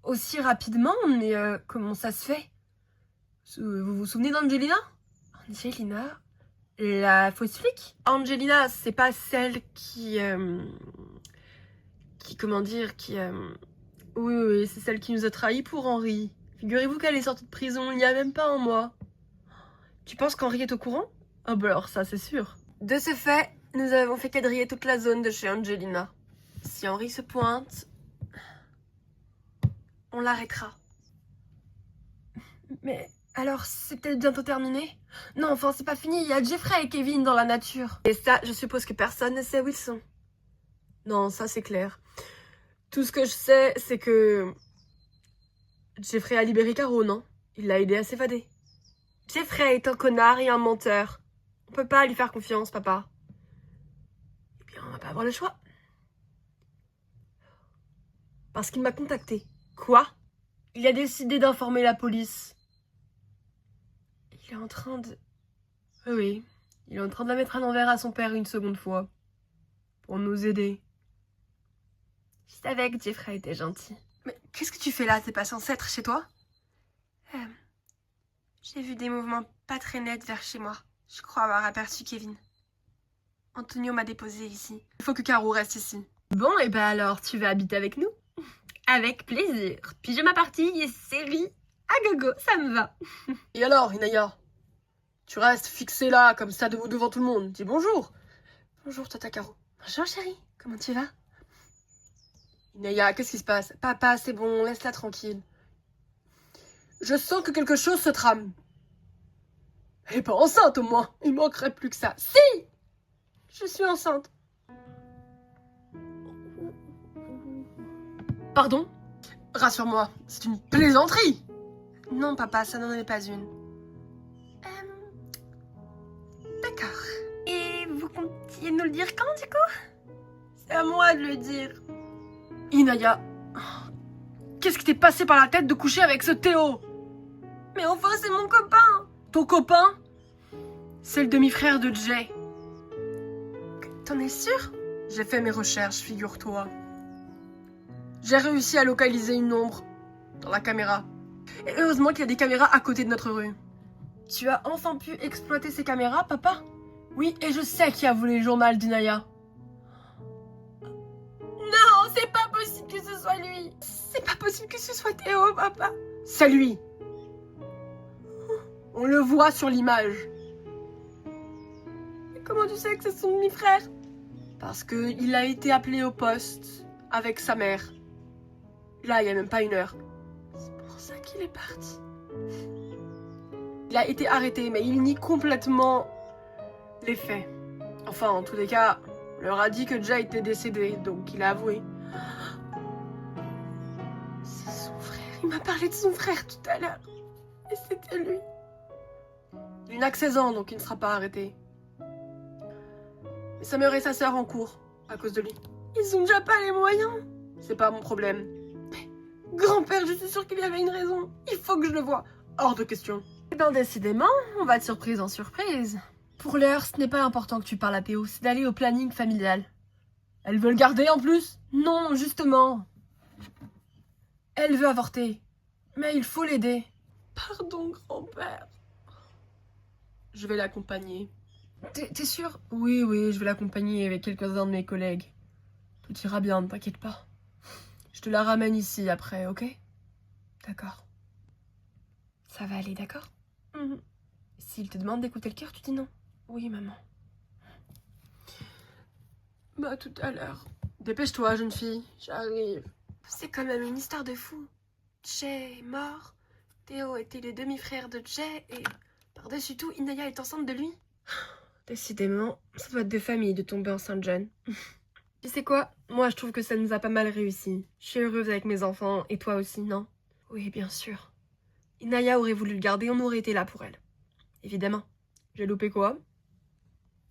Aussi rapidement, mais comment ça se fait? Vous vous souvenez d'Angelina? Angelina? La fausse flic? Angelina, c'est pas celle qui comment dire, oui, c'est celle qui nous a trahis pour Henri. Figurez-vous qu'elle est sortie de prison il n'y a même pas un mois. Tu penses qu'Henri est au courant? Ah bah alors ça, c'est sûr. De ce fait, nous avons fait quadriller toute la zone de chez Angelina. Si Henri se pointe, on l'arrêtera. Mais alors, c'est peut-être bientôt terminé? Non, enfin, c'est pas fini, il y a Jeffrey et Kevin dans la nature. Et ça, je suppose que personne ne sait où ils sont. Non, ça c'est clair. Tout ce que je sais, c'est que Jeffrey a libéré Caro, non? Il l'a aidé à s'évader. Jeffrey est un connard et un menteur. On peut pas lui faire confiance, papa. Eh bien, on va pas avoir le choix. Parce qu'il m'a contacté. Quoi? Il a décidé d'informer la police. Il est en train de... Oui, il est en train de la mettre à l'envers à son père une seconde fois. Pour nous aider. Je savais que Jeffrey était gentil. Mais qu'est-ce que tu fais là? T'es pas censé être chez toi? J'ai vu des mouvements pas très nets vers chez moi. Je crois avoir aperçu Kevin. Antonio m'a déposé ici. Il faut que Caro reste ici. Bon, et ben alors, tu vas habiter avec nous? Avec plaisir. Pyjama party et série à gogo, ça me va. Et alors, Inaya? Tu restes fixée là, comme ça, devant tout le monde. Dis bonjour. Bonjour, Tata Caro. Bonjour, chérie. Comment tu vas? Inaya, qu'est-ce qui se passe? Papa, c'est bon, laisse-la tranquille. Je sens que quelque chose se trame. Elle est pas enceinte, au moins. Il manquerait plus que ça. Si! Je suis enceinte. Pardon? Rassure-moi, c'est une plaisanterie. Non, papa, ça n'en est pas une. D'accord. Et vous comptiez nous le dire quand, du coup? C'est à moi de le dire. Inaya, qu'est-ce qui t'est passé par la tête de coucher avec ce Théo? Mais enfin, c'est mon copain. Ton copain? C'est le demi-frère de Jay. T'en es sûr? J'ai fait mes recherches, figure-toi. J'ai réussi à localiser une ombre dans la caméra. Et heureusement qu'il y a des caméras à côté de notre rue. Tu as enfin pu exploiter ces caméras, papa? Oui, et je sais qui a volé le journal d'Inaya. Non, c'est pas possible que ce soit lui. C'est pas possible que ce soit Théo, papa. C'est lui. On le voit sur l'image. Comment tu sais que c'est son demi-frère? Parce qu'il a été appelé au poste avec sa mère. Là, il n'y a même pas une heure. C'est pour ça qu'il est parti. Il a été arrêté, mais il nie complètement les faits. Enfin, en tous les cas, on leur a dit que Jay était décédé, donc il a avoué. C'est son frère. Il m'a parlé de son frère tout à l'heure. Et c'était lui. Il n'a que 16 ans, donc il ne sera pas arrêté. Mais sa mère et sa sœur en cours, à cause de lui. Ils ont déjà pas les moyens. C'est pas mon problème. Mais, grand-père, je suis sûre qu'il y avait une raison. Il faut que je le voie. Hors de question. Eh bien, décidément, on va de surprise en surprise. Pour l'heure, ce n'est pas important que tu parles à Théo, c'est d'aller au planning familial. Elle veut le garder en plus? Non, justement. Elle veut avorter. Mais il faut l'aider. Pardon, grand-père. Je vais l'accompagner. T'es sûr? Oui, je vais l'accompagner avec quelques-uns de mes collègues. Tout ira bien, ne t'inquiète pas. Je te la ramène ici après, ok? D'accord. Ça va aller, d'accord? S'il te demande d'écouter le cœur, tu dis non. Oui, maman. Bah, tout à l'heure. Dépêche-toi, jeune fille. J'arrive. C'est quand même une histoire de fou. Jay est mort. Théo était le demi-frère de Jay et... par-dessus tout, Inaya est enceinte de lui. Décidément, ça doit être de famille de tomber enceinte jeune. Tu sais quoi? Moi, je trouve que ça nous a pas mal réussi. Je suis heureuse avec mes enfants, et toi aussi, non? Oui, bien sûr. Inaya aurait voulu le garder, on aurait été là pour elle. Évidemment. J'ai loupé quoi?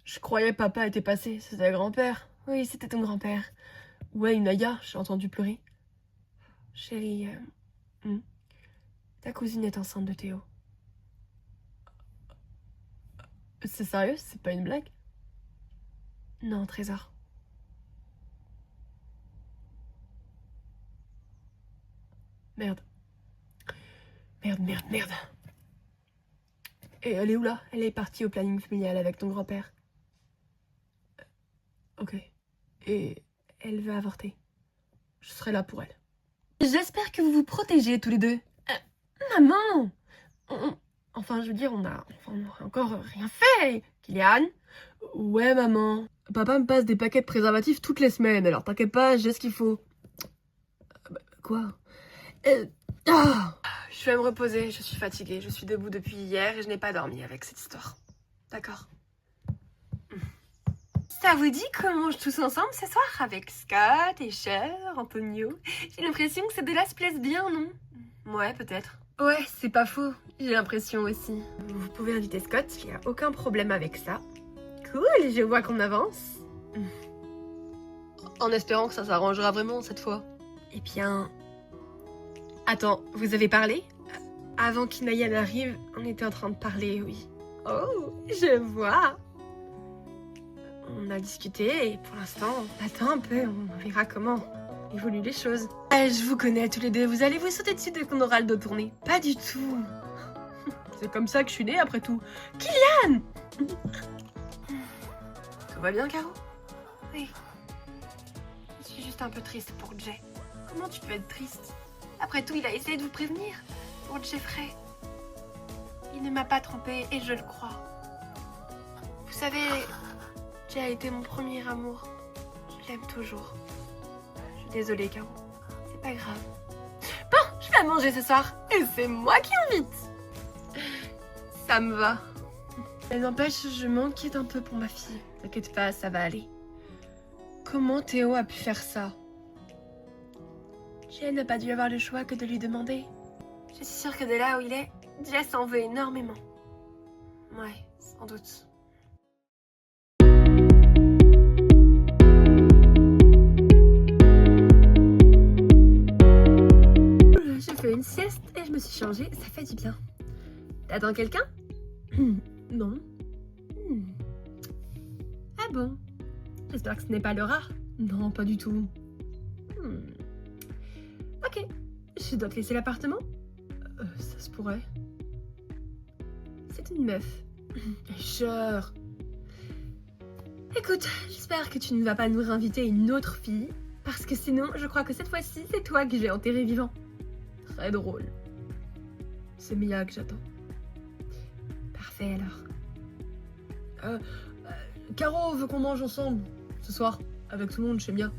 Je croyais papa était passé, c'était grand-père. Oui, c'était ton grand-père. Ouais, Inaya, j'ai entendu pleurer. Chérie, Ta cousine est enceinte de Théo. C'est sérieux? C'est pas une blague? Non, Trésor. Merde. Merde. Et elle est où là? Elle est partie au planning familial avec ton grand-père. Ok. Et elle veut avorter. Je serai là pour elle. J'espère que vous vous protégez tous les deux. Maman! Enfin, je veux dire, on a encore rien fait. Kylian? Ouais, maman. Papa me passe des paquets de préservatifs toutes les semaines, alors t'inquiète pas, j'ai ce qu'il faut. Quoi? Je vais me reposer, je suis fatiguée. Je suis debout depuis hier et je n'ai pas dormi avec cette histoire. D'accord. Ça vous dit qu'on mange tous ensemble ce soir avec Scott et Cher, Antonio? J'ai l'impression que ces deux-là se plaisent bien, non? Ouais, peut-être. Ouais, c'est pas faux. J'ai l'impression aussi. Vous pouvez inviter Scott, il n'y a aucun problème avec ça. Cool, je vois qu'on avance. En espérant que ça s'arrangera vraiment cette fois. Eh bien... Attends, vous avez parlé? Avant qu'Inayan arrive, on était en train de parler, oui. Oh, je vois. On a discuté et pour l'instant, on attend un peu, on verra comment évoluent les choses. Je vous connais tous les deux, vous allez vous sauter dessus dès qu'on aura le dos tourné. Pas du tout. C'est comme ça que je suis née après tout. Kylian! Tout va bien, Caro? Oui. Je suis juste un peu triste pour Jay. Comment tu peux être triste? Après tout, il a essayé de vous prévenir. Pour Jeffrey. Il ne m'a pas trompée et je le crois. Vous savez, Jay a été mon premier amour. Je l'aime toujours. Je suis désolée, Caro. C'est pas grave. Bon, je vais manger ce soir. Et c'est moi qui invite. Ça me va. Mais n'empêche, je m'inquiète un peu pour ma fille. T'inquiète pas, ça va aller. Comment Théo a pu faire ça? Jay n'a pas dû avoir le choix que de lui demander. Je suis sûre que de là où il est, Jay s'en veut énormément. Ouais, sans doute. J'ai fait une sieste et je me suis changée, ça fait du bien. T'attends quelqu'un? Non. Ah bon? J'espère que ce n'est pas Laura. Non, pas du tout. Ok, je dois te laisser l'appartement? Ça se pourrait. C'est une meuf. Genre. Écoute, j'espère que tu ne vas pas nous réinviter une autre fille, parce que sinon, je crois que cette fois-ci, c'est toi que je vais enterrer vivant. Très drôle. C'est Mia que j'attends. Parfait alors. Caro veut qu'on mange ensemble ce soir, avec tout le monde chez Mia.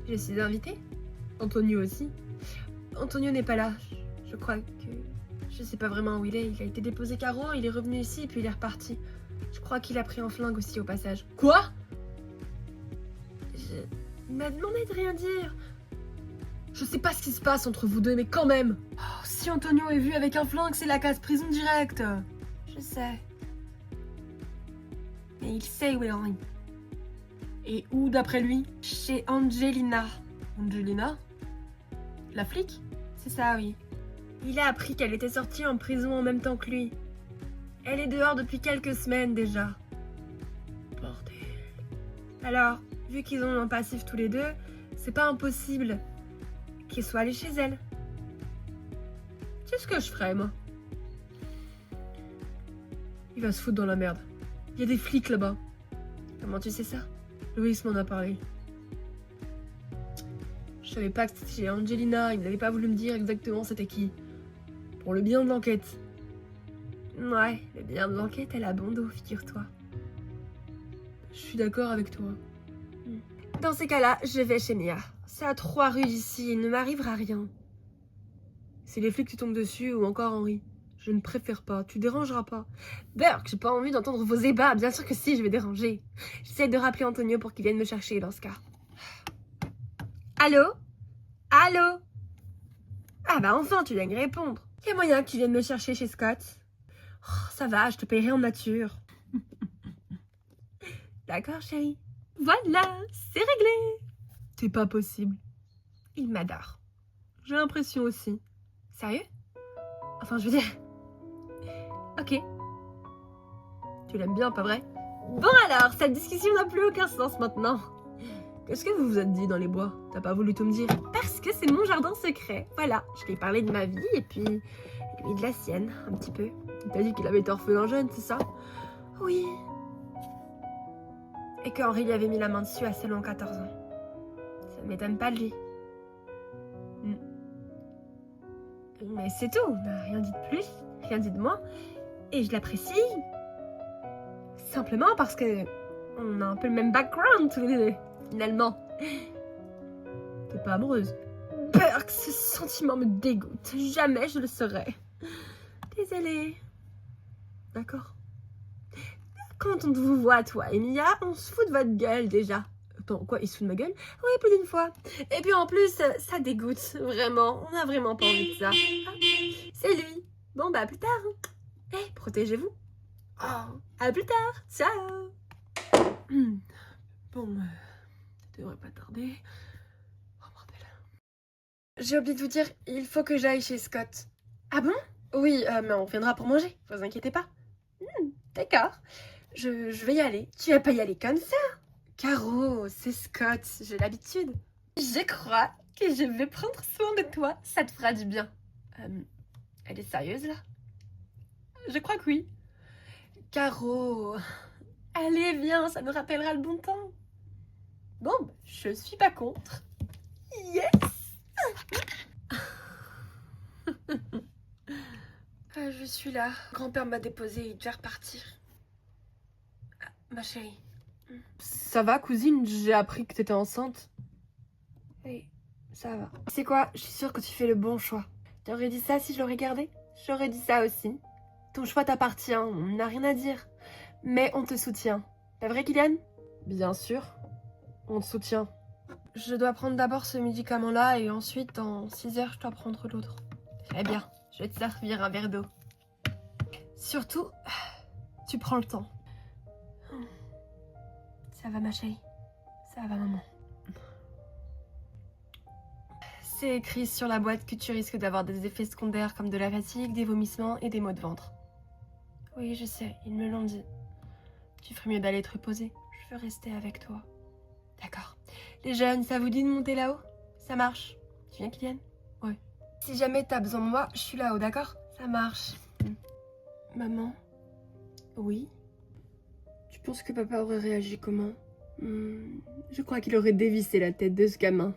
Je suis invitée? Antonio aussi. Antonio n'est pas là. Je crois que... Je sais pas vraiment où il est. Il a été déposé Caro, il est revenu ici, puis il est reparti. Je crois qu'il a pris un flingue aussi au passage. Quoi? Il m'a demandé de rien dire. Je sais pas ce qui se passe entre vous deux, mais quand même. Oh, si Antonio est vu avec un flingue, c'est la case prison directe. Je sais. Mais il sait où est Henri. Et où d'après lui? Chez Angelina. Angelina? La flic? C'est ça, oui. Il a appris qu'elle était sortie en prison en même temps que lui. Elle est dehors depuis quelques semaines déjà. Bordel. Alors, vu qu'ils ont un passif tous les deux, c'est pas impossible qu'il soit allé chez elle. C'est ce que je ferais, moi. Il va se foutre dans la merde. Il y a des flics là-bas. Comment tu sais ça? Louis m'en a parlé. Je savais pas que c'était chez Angelina, il n'avait pas voulu me dire exactement c'était qui. Pour le bien de l'enquête. Ouais, le bien de l'enquête, elle a bon dos, figure-toi. Je suis d'accord avec toi. Dans ces cas-là, je vais chez Mia. C'est à 3 rues d'ici, il ne m'arrivera rien. C'est les flics qui tombent dessus ou encore Henri. Je ne préfère pas, tu dérangeras pas. Berk, j'ai pas envie d'entendre vos ébats, bien sûr que si, je vais déranger. J'essaie de rappeler Antonio pour qu'il vienne me chercher dans ce cas. Allô? Allô? Ah bah enfin, tu viens me répondre. Y a moyen que tu viennes me chercher chez Scott? Oh, ça va, je te paierai en nature. D'accord, chérie. Voilà, c'est réglé. C'est pas possible. Il m'adore. J'ai l'impression aussi. Sérieux? Enfin, je veux dire... Ok. Tu l'aimes bien, pas vrai? Bon alors, cette discussion n'a plus aucun sens maintenant. Qu'est-ce que vous vous êtes dit dans les bois? T'as pas voulu tout me dire? Parce que c'est mon jardin secret. Voilà, je t'ai parlé de ma vie et puis de la sienne, un petit peu. Il t'a dit qu'il avait été orphelin jeune, c'est ça? Oui. Et qu'Henri lui avait mis la main dessus à seulement 14 ans. Ça ne m'étonne pas de lui. Mais c'est tout, on n'a rien dit de plus, rien dit de moins. Et je l'apprécie. Simplement parce que on a un peu le même background tous les deux, finalement. T'es pas amoureuse? Burk, ce sentiment me dégoûte. Jamais je le serai. Désolée. D'accord. Quand on vous voit, toi et Mia, on se fout de votre gueule déjà. Attends, quoi, il se fout de ma gueule? Oui, plus d'une fois. Et puis en plus, ça dégoûte, vraiment. On a vraiment pas envie de ça. Ah, c'est lui. Bon, bah, à plus tard. Eh, protégez-vous. Oh, à plus tard. Ciao. Bon, ça devrait pas tarder. Oh, bordel. J'ai oublié de vous dire, il faut que j'aille chez Scott. Ah bon? Oui, mais on reviendra pour manger, vous inquiétez pas. D'accord. Je vais y aller. Tu vas pas y aller comme ça. Caro, c'est Scott, j'ai l'habitude. Je crois que je vais prendre soin de toi, ça te fera du bien. Elle est sérieuse là? Je crois que oui. Caro, allez viens, ça nous rappellera le bon temps. Bon, bah, je suis pas contre. Yes. Je suis là. Grand-père m'a déposé, il devait repartir. Ah, ma chérie. Ça va, cousine? J'ai appris que t'étais enceinte. Oui, ça va. C'est quoi? Je suis sûre que tu fais le bon choix. T'aurais dit ça si je l'aurais gardé? J'aurais dit ça aussi. Ton choix t'appartient, on n'a rien à dire. Mais on te soutient. Pas vrai, Kylian? Bien sûr. On te soutient. Je dois prendre d'abord ce médicament-là et ensuite, dans 6 heures, je dois prendre l'autre. Très bien. Je vais te servir un verre d'eau. Surtout, tu prends le temps. Ça va, ma chérie? Ça va, maman? C'est écrit sur la boîte que tu risques d'avoir des effets secondaires comme de la fatigue, des vomissements et des maux de ventre. Oui, je sais, ils me l'ont dit. Tu ferais mieux d'aller te reposer. Je veux rester avec toi. D'accord. Les jeunes, ça vous dit de monter là-haut? Ça marche. Tu viens, Kylian? Ouais. Si jamais t'as besoin de moi, je suis là-haut, d'accord? Ça marche. Maman? Oui? Tu penses que papa aurait réagi comment? Je crois qu'il aurait dévissé la tête de ce gamin.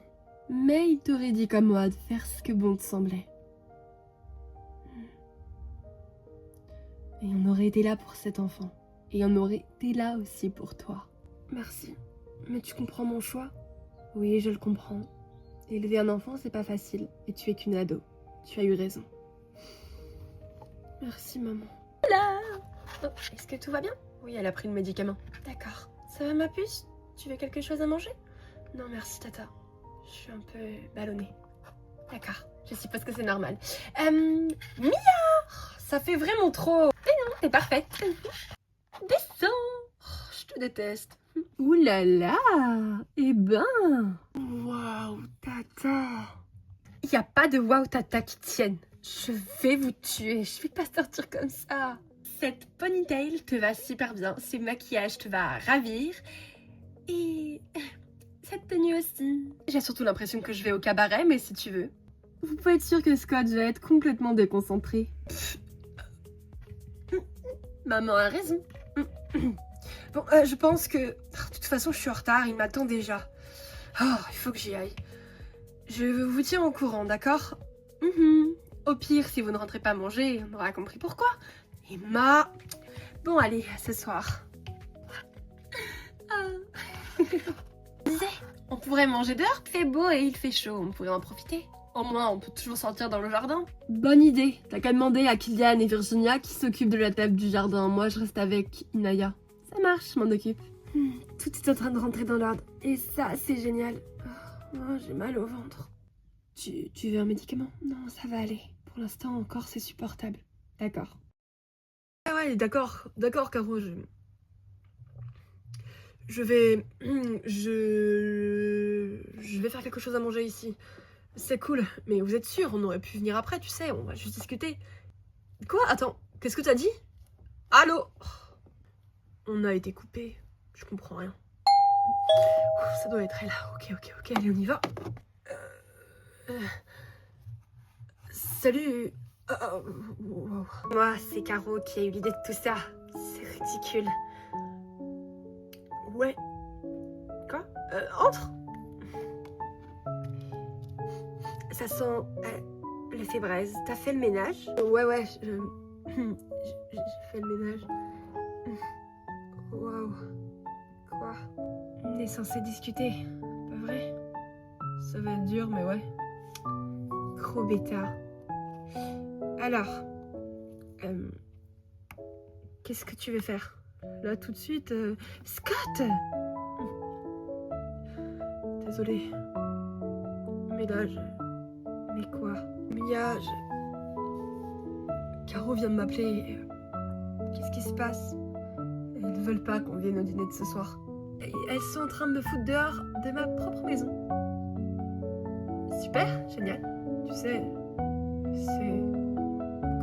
Mais il t'aurait dit comme moi de faire ce que bon te semblait. Et on aurait été là pour cet enfant. Et on aurait été là aussi pour toi. Merci. Mais tu comprends mon choix? Oui, je le comprends. Élever un enfant, c'est pas facile. Et tu es qu'une ado. Tu as eu raison. Merci, maman. Là! Oh, est-ce que tout va bien? Oui, elle a pris le médicament. D'accord. Ça va, ma puce? Tu veux quelque chose à manger? Non, merci, tata. Je suis un peu ballonnée. D'accord. Je suppose que c'est normal. Mia! Ça fait vraiment trop. Mais non, t'es parfaite. Descends! Oh, je te déteste. Ouh là là! Eh ben! Waouh, tata! Y a pas de waouh, tata qui tienne. Je vais vous tuer. Je vais pas sortir comme ça. Cette ponytail te va super bien. Ce maquillage te va ravir. Et cette tenue aussi. J'ai surtout l'impression que je vais au cabaret, mais si tu veux. Vous pouvez être sûr que Scott va être complètement déconcentré. Maman a raison. Bon, je pense que... De toute façon, je suis en retard, il m'attend déjà. Oh, il faut que j'y aille. Je vous tiens au courant, d'accord? Au pire, si vous ne rentrez pas manger, on aura compris pourquoi. Emma... Bon, allez, ce soir. On pourrait manger dehors, il fait beau et il fait chaud, on pourrait en profiter. Au moins, on peut toujours sortir dans le jardin. Bonne idée. T'as qu'à demander à Kylian et Virginia qui s'occupent de la table du jardin. Moi, je reste avec Inaya. Ça marche, je m'en occupe. Tout est en train de rentrer dans l'ordre. Et ça, c'est génial. Oh, j'ai mal au ventre. Tu veux un médicament? Non, ça va aller. Pour l'instant, encore, c'est supportable. D'accord. Ah ouais, d'accord. D'accord, Caro, je vais faire quelque chose à manger ici. C'est cool, mais vous êtes sûr, on aurait pu venir après, tu sais, on va juste discuter. Quoi? Attends, qu'est-ce que t'as dit? Allô? On a été coupé, je comprends rien. Ouf, ça doit être elle. Ok, allez, on y va. Salut. Wow. Moi, c'est Caro qui a eu l'idée de tout ça. C'est ridicule. Ouais. Quoi? Entre. Ça sent le fébraise. T'as fait le ménage? Ouais, j'ai fait le ménage. Waouh. Quoi? On est censé discuter. Pas vrai? Ça va être dur, mais ouais. Gros bêta. Alors, qu'est-ce que tu veux faire? Là, tout de suite... Scott! Désolée. Mais là, Mais quoi? Mia, Caro vient de m'appeler. Qu'est-ce qui se passe? Elles ne veulent pas qu'on vienne au dîner de ce soir. Elles sont en train de me foutre dehors de ma propre maison. Super, génial. Tu sais, c'est...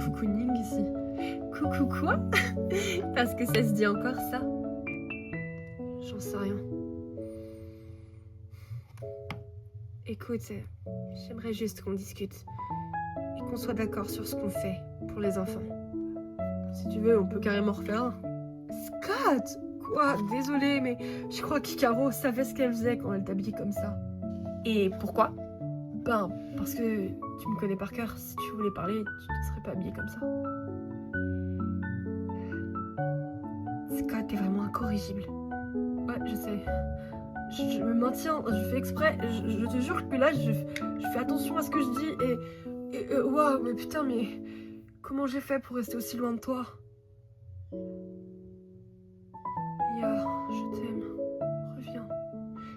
cocooning ici. Coucou quoi? Parce que ça se dit encore ça? J'en sais rien. Écoute, j'aimerais juste qu'on discute. Et qu'on soit d'accord sur ce qu'on fait pour les enfants. Si tu veux, on peut carrément refaire un. Scott! Quoi? Désolée, mais je crois que Caro savait ce qu'elle faisait quand elle t'habillait comme ça. Et pourquoi? Ben, parce que tu me connais par cœur. Si tu voulais parler, tu ne serais pas habillée comme ça. Scott, t'es vraiment incorrigible. Ouais, je sais. Je me maintiens, je fais exprès. Je te jure que là, je fais attention à ce que je dis. Et waouh, mais putain, mais comment j'ai fait pour rester aussi loin de toi? Mia, je t'aime. Reviens.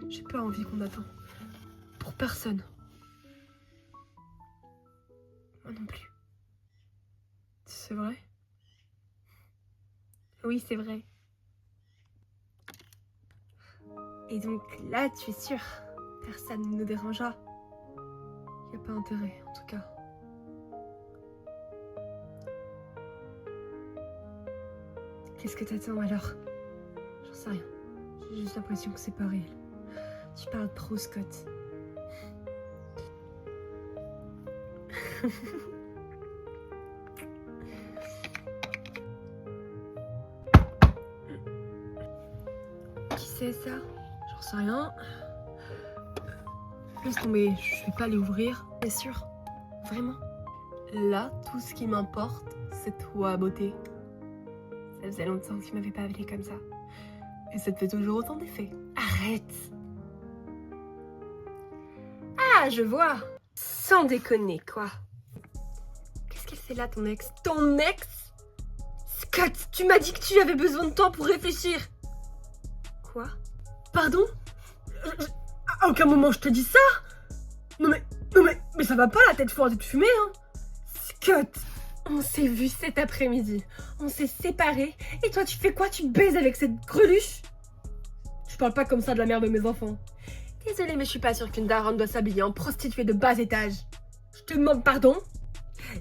J'ai pas envie qu'on attend. Pour personne. Moi non plus. C'est vrai? Oui, c'est vrai. Et donc là, tu es sûre? Personne ne nous dérangera. Y a pas intérêt, en tout cas. Qu'est-ce que t'attends alors? J'en sais rien. J'ai juste l'impression que c'est pas réel. Tu parles trop, Scott. Qui c'est ça? J'en sais rien. Laisse tomber, je vais pas aller ouvrir. T'es sûre? Vraiment? Là, tout ce qui m'importe, c'est toi, beauté. Ça faisait longtemps que tu m'avais pas appelé comme ça. Et ça te fait toujours autant d'effet. Arrête! Ah, je vois! Sans déconner, quoi. Qu'est-ce qu'elle fait là, ton ex? Ton ex? Scott, tu m'as dit que tu avais besoin de temps pour réfléchir. Quoi? Pardon? À aucun moment je te dis ça. Non mais ça va pas la tête forte de fumer, hein. Scott! On s'est vus cet après-midi. On s'est séparés. Et toi, tu fais quoi? Tu baises avec cette greluche? Je parle pas comme ça de la mère de mes enfants. Désolée, mais je suis pas sûre qu'une daronne doit s'habiller en prostituée de bas étage. Je te demande pardon?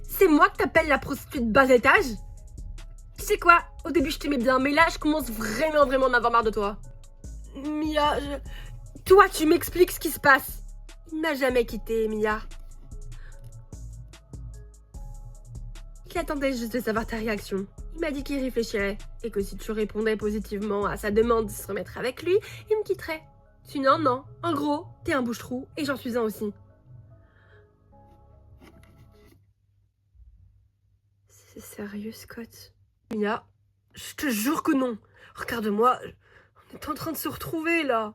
C'est moi que t'appelles la prostituée de bas étage? Tu sais quoi? Au début, je t'aimais bien, mais là, je commence vraiment à en avoir marre de toi. Mia, Toi, tu m'expliques ce qui se passe. Il m'a jamais quitté, Mia. Il attendait juste de savoir ta réaction. Il m'a dit qu'il réfléchirait et que si tu répondais positivement à sa demande de se remettre avec lui, il me quitterait. Sinon, non. En gros, t'es un bouche-trou et j'en suis un aussi. C'est sérieux, Scott? Mia, je te jure que non. Regarde-moi, on est en train de se retrouver là.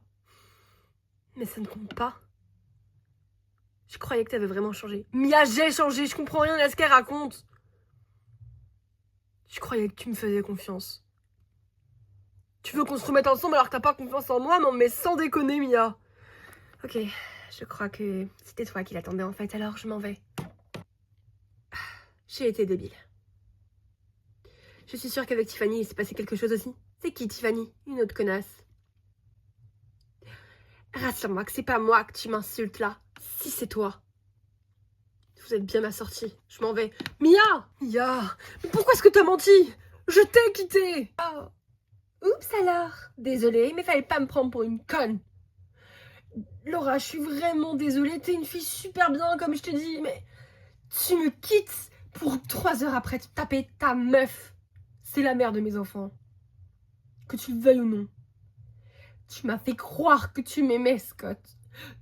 Mais ça ne compte pas. Je croyais que t'avais vraiment changé. Mia, j'ai changé, je comprends rien à ce qu'elle raconte. Je croyais que tu me faisais confiance. Tu veux qu'on se remette ensemble alors que t'as pas confiance en moi? Non mais sans déconner, Mia. Ok, je crois que c'était toi qui l'attendais en fait, alors je m'en vais. J'ai été débile. Je suis sûre qu'avec Tiffany, il s'est passé quelque chose aussi. C'est qui Tiffany? Une autre connasse. Rassure-moi que c'est pas moi que tu m'insultes là. Si c'est toi. Vous êtes bien assortis. Je m'en vais. Mia! Mia! Mais pourquoi est-ce que t'as menti? Je t'ai quitté! Oh. Oups alors. Désolée, mais fallait pas me prendre pour une conne. Laura, je suis vraiment désolée. T'es une fille super bien, comme je te dis, mais tu me quittes pour 3 heures après te taper ta meuf. C'est la mère de mes enfants. Que tu le veuilles ou non. Tu m'as fait croire que tu m'aimais, Scott.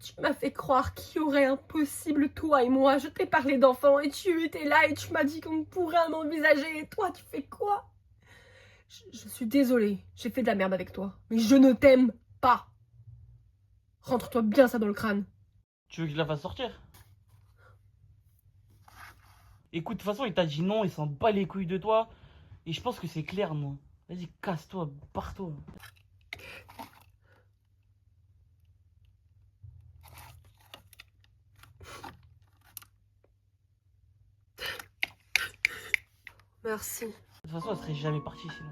Tu m'as fait croire qu'il y aurait un possible toi et moi. Je t'ai parlé d'enfants et tu étais là et tu m'as dit qu'on pourrait m'envisager. Et toi, tu fais quoi? Je suis désolée, j'ai fait de la merde avec toi. Mais je ne t'aime pas. Rentre-toi bien ça dans le crâne. Tu veux que je la fasse sortir? Écoute, de toute façon, il t'a dit non, il s'en bat les couilles de toi. Et je pense que c'est clair, moi. Vas-y, casse-toi, barre-toi. Merci. De toute façon, elle serait jamais partie sinon.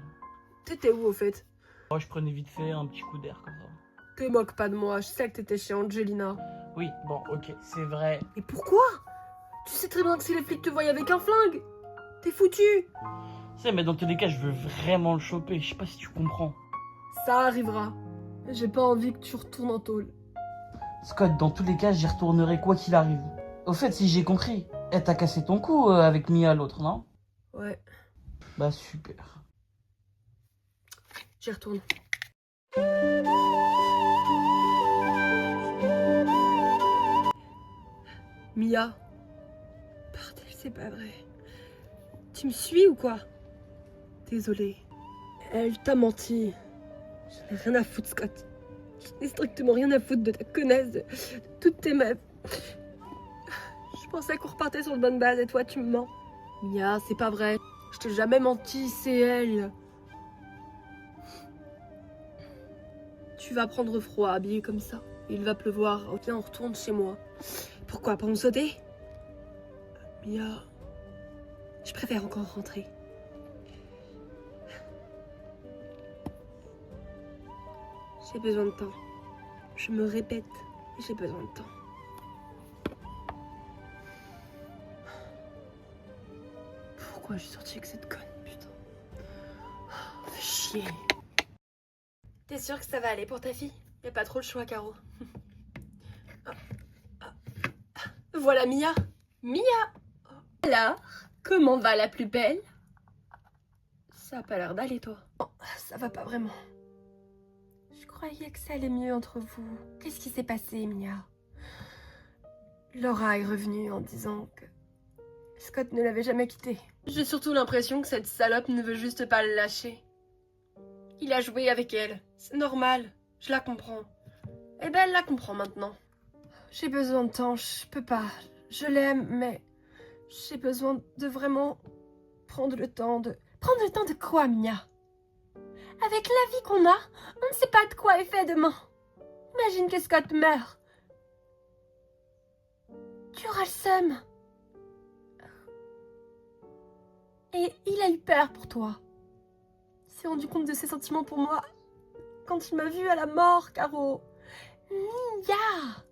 T'étais où au fait? Moi, je prenais vite fait un petit coup d'air comme ça. Te moque pas de moi, je sais que t'étais chez Angelina. Oui, bon, ok, c'est vrai. Et pourquoi? Tu sais très bien que si les flics te voient avec un flingue, t'es foutu. Tu sais, mais dans tous les cas, je veux vraiment le choper. Je sais pas si tu comprends. Ça arrivera. J'ai pas envie que tu retournes en tôle. Scott, dans tous les cas, j'y retournerai quoi qu'il arrive. Au fait, si j'ai compris, elle t'a cassé ton cou avec Mia l'autre, non? Ouais, Bah super. j'y retourne. Mia. Bordel, c'est pas vrai. Tu me suis ou quoi? Désolée. Elle t'a menti. J'en ai rien à foutre, Scott. Je n'ai strictement rien à foutre de ta connasse, de toutes tes meufs. Je pensais qu'on repartait sur de bonnes bases et toi, tu me mens. Mia, c'est pas vrai. Je t'ai jamais menti, c'est elle. Tu vas prendre froid, habillée comme ça. Il va pleuvoir. Ok, on retourne chez moi. Pourquoi? Pour me sauter? Mia, je préfère encore rentrer. J'ai besoin de temps. Je me répète, j'ai besoin de temps. Pourquoi je suis sortie avec cette conne, putain? Oh, fais chier. T'es sûre que ça va aller pour ta fille? Y'a pas trop le choix, Caro. Voilà Mia. Mia! Alors, comment va la plus belle? Ça a pas l'air d'aller, toi. Oh, ça va pas vraiment. Je croyais que ça allait mieux entre vous. Qu'est-ce qui s'est passé, Mia? Laura est revenue en disant que Scott ne l'avait jamais quittée. J'ai surtout l'impression que cette salope ne veut juste pas le lâcher. Il a joué avec elle. C'est normal. Je la comprends. Eh ben, elle la comprend maintenant. J'ai besoin de temps. Je peux pas. Je l'aime, mais j'ai besoin de vraiment prendre le temps de... Prendre le temps de quoi, Mia? Avec la vie qu'on a, on ne sait pas de quoi est fait demain. Imagine que Scott meurt. Tu auras le seum. Et il a eu peur pour toi. Il s'est rendu compte de ses sentiments pour moi quand il m'a vue à la mort, Caro. Mia!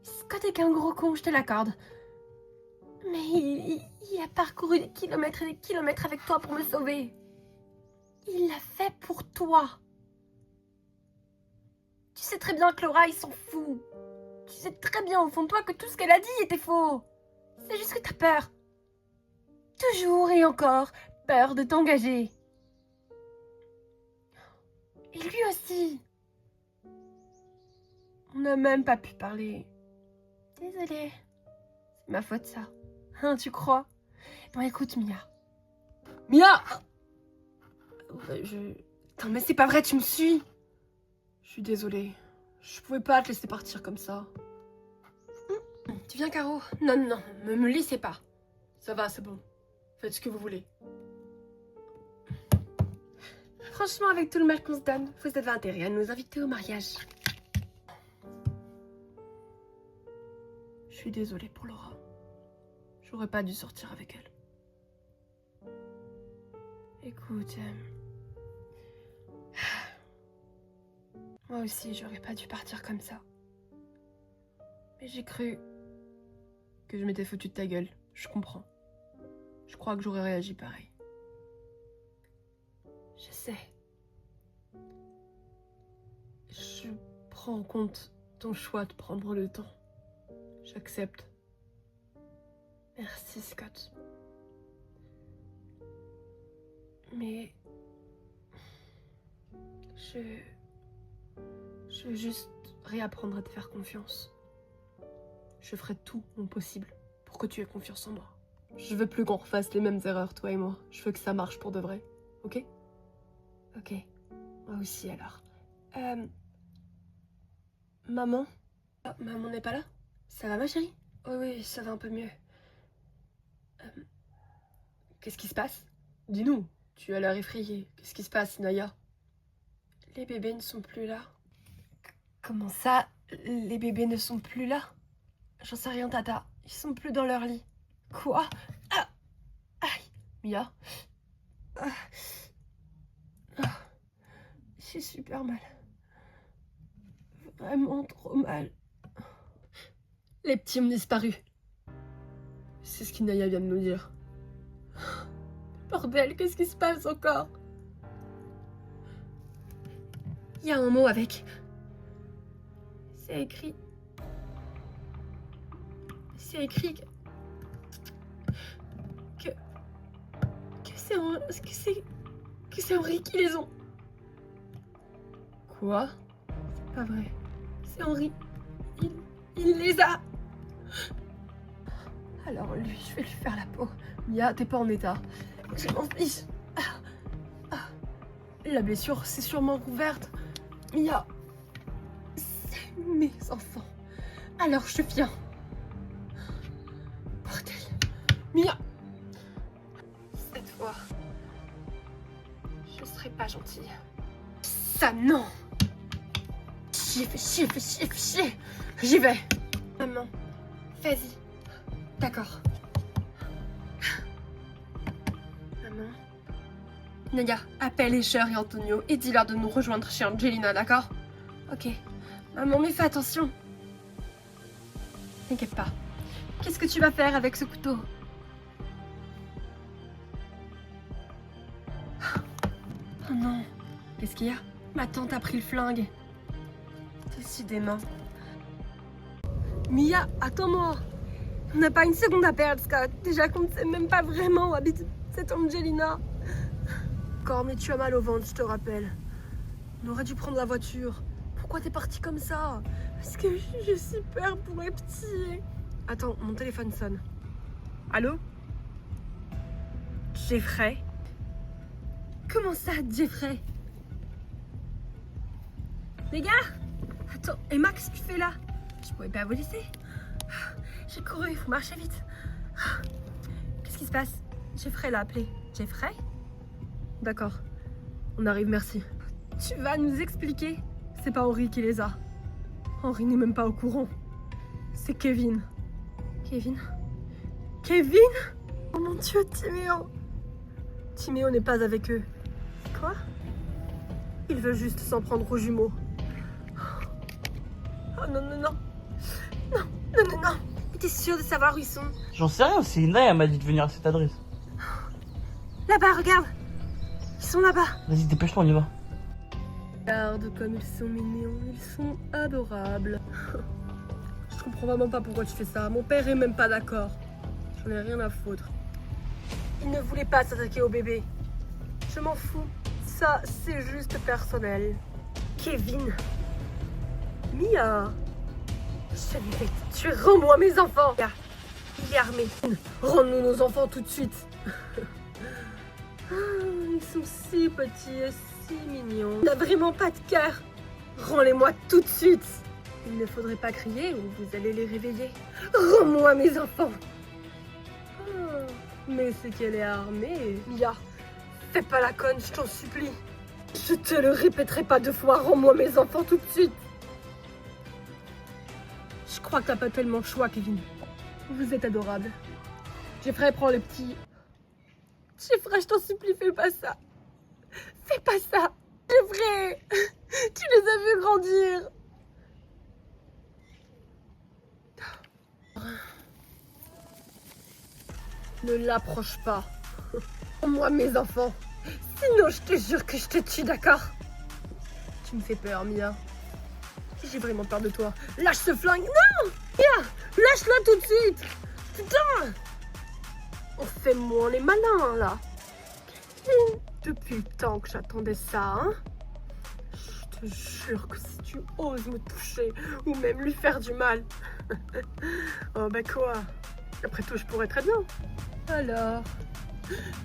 Scott est qu'un gros con, je te l'accorde. Mais il a parcouru des kilomètres et des kilomètres avec toi pour me sauver. Il l'a fait pour toi. Tu sais très bien que Laura, il s'en fout. Tu sais très bien au fond de toi que tout ce qu'elle a dit était faux. C'est juste que t'as peur. Toujours et encore, peur de t'engager. Et lui aussi. On n'a même pas pu parler. Désolée. C'est ma faute, ça. Hein, tu crois? Bon, écoute, Mia. Mia! Attends, mais c'est pas vrai, tu me suis. Je suis désolée. Je pouvais pas te laisser partir comme ça. Tu viens, Caro? Non, non, me laissez pas. Ça va, c'est bon. Faites ce que vous voulez. Franchement, avec tout le mal qu'on se donne, vous avez intérêt à nous inviter au mariage. Je suis désolée pour Laura. J'aurais pas dû sortir avec elle. Écoute, moi aussi, j'aurais pas dû partir comme ça. Mais j'ai cru que je m'étais foutu de ta gueule. Je comprends. Je crois que j'aurais réagi pareil. Je sais. Je prends en compte ton choix de prendre le temps. J'accepte. Merci, Scott. Mais... Je veux juste réapprendre à te faire confiance. Je ferai tout mon possible pour que tu aies confiance en moi. Je veux plus qu'on refasse les mêmes erreurs, toi et moi. Je veux que ça marche pour de vrai. Ok? Ok. Moi aussi, alors. Maman? Ah, maman n'est pas là? Ça va, ma chérie? Oui, oui, ça va un peu mieux. Qu'est-ce qui se passe? Dis-nous. Tu as l'air effrayée. Qu'est-ce qui se passe, Naya? Les bébés ne sont plus là. Comment ça, les bébés ne sont plus là? J'en sais rien, Tata. Ils sont plus dans leur lit. Quoi? Ah! Aïe! Mia? Ah. Ah. J'ai super mal. Vraiment trop mal. Les petits ont disparu. C'est ce qu'Inaya vient de nous dire. Bordel, qu'est-ce qui se passe encore? Il y a un mot avec. C'est écrit. C'est écrit que c'est Henri qui les ont. Quoi? C'est pas vrai. C'est Henri. Il les a. Alors lui, je vais lui faire la peau. Mia, t'es pas en état. Je m'en fiche. La blessure s'est sûrement rouverte. Mia, c'est mes enfants. Alors je viens. Bordel. Mia. Cette fois, je serai pas gentille. Ça non. Chier, fais chier, fais chier, fais chier. J'y vais. Maman, vas-y. D'accord. Maman. Nadia, appelle Escher et Antonio et dis-leur de nous rejoindre chez Angelina, d'accord? Ok. Maman, mais fais attention. T'inquiète pas. Qu'est-ce que tu vas faire avec ce couteau? Oh non. Qu'est-ce qu'il y a? Ma tante a pris le flingue. Décidément. Mia, attends-moi. On n'a pas une seconde à perdre, Scott. Déjà qu'on ne sait même pas vraiment où habite cette Angelina. Encore, mais tu as mal au ventre, je te rappelle. On aurait dû prendre la voiture. Pourquoi t'es partie comme ça? Parce que j'ai si peur pour les petits. Attends, mon téléphone sonne. Allô? Jeffrey? Comment ça, Jeffrey? Les gars? Attends, Emma, qu'est-ce que tu fais là? Je pouvais pas vous laisser. J'ai couru, il faut marcher vite. Qu'est-ce qui se passe? Jeffrey l'a appelé. Jeffrey? D'accord. On arrive, merci. Tu vas nous expliquer? C'est pas Henri qui les a. Henri n'est même pas au courant. C'est Kevin. Kevin? Kevin? Oh mon Dieu, Timéo! Timéo n'est pas avec eux. Quoi? Il veut juste s'en prendre aux jumeaux. Oh non, non, non. Non, non, non, non. Mais t'es sûr de savoir où ils sont? J'en sais rien, c'est Ina, elle m'a dit de venir à cette adresse. Là-bas, regarde. Ils sont là-bas. Vas-y, dépêche-toi, on y va. Regarde comme ils sont mignons, ils sont adorables. Je comprends vraiment pas pourquoi tu fais ça. Mon père est même pas d'accord. J'en ai rien à foutre. Il ne voulait pas s'attaquer au bébé. Je m'en fous. Ça, c'est juste personnel. Kevin. Mia. Je vais te tuer. Rends-moi mes enfants. Il est armé. Rends-nous nos enfants tout de suite. Ils sont si petits et si mignons. On n'a vraiment pas de cœur. Rends-les-moi tout de suite. Il ne faudrait pas crier ou vous allez les réveiller. Rends-moi mes enfants. Oh, mais c'est qu'elle est armée. Mia, fais pas la conne, je t'en supplie. Je te le répéterai pas 2 fois. Rends-moi mes enfants tout de suite. Je crois que t'as pas tellement le choix, Kevin. Vous êtes adorable. Jeffrey, prends le petit. Jeffrey, je t'en supplie, fais pas ça. Fais pas ça. Jeffrey, tu les as vus grandir. Ne l'approche pas. Moi, mes enfants. Sinon, je te jure que je te tue, d'accord? Tu me fais peur, Mia. J'ai vraiment peur de toi. Lâche ce flingue. Non! Mia, lâche-la tout de suite. Putain! On fait moins les malins, là. Depuis le temps que j'attendais ça, hein? Je te jure que si tu oses me toucher ou même lui faire du mal. Oh bah quoi? Après tout, je pourrais très bien. Alors?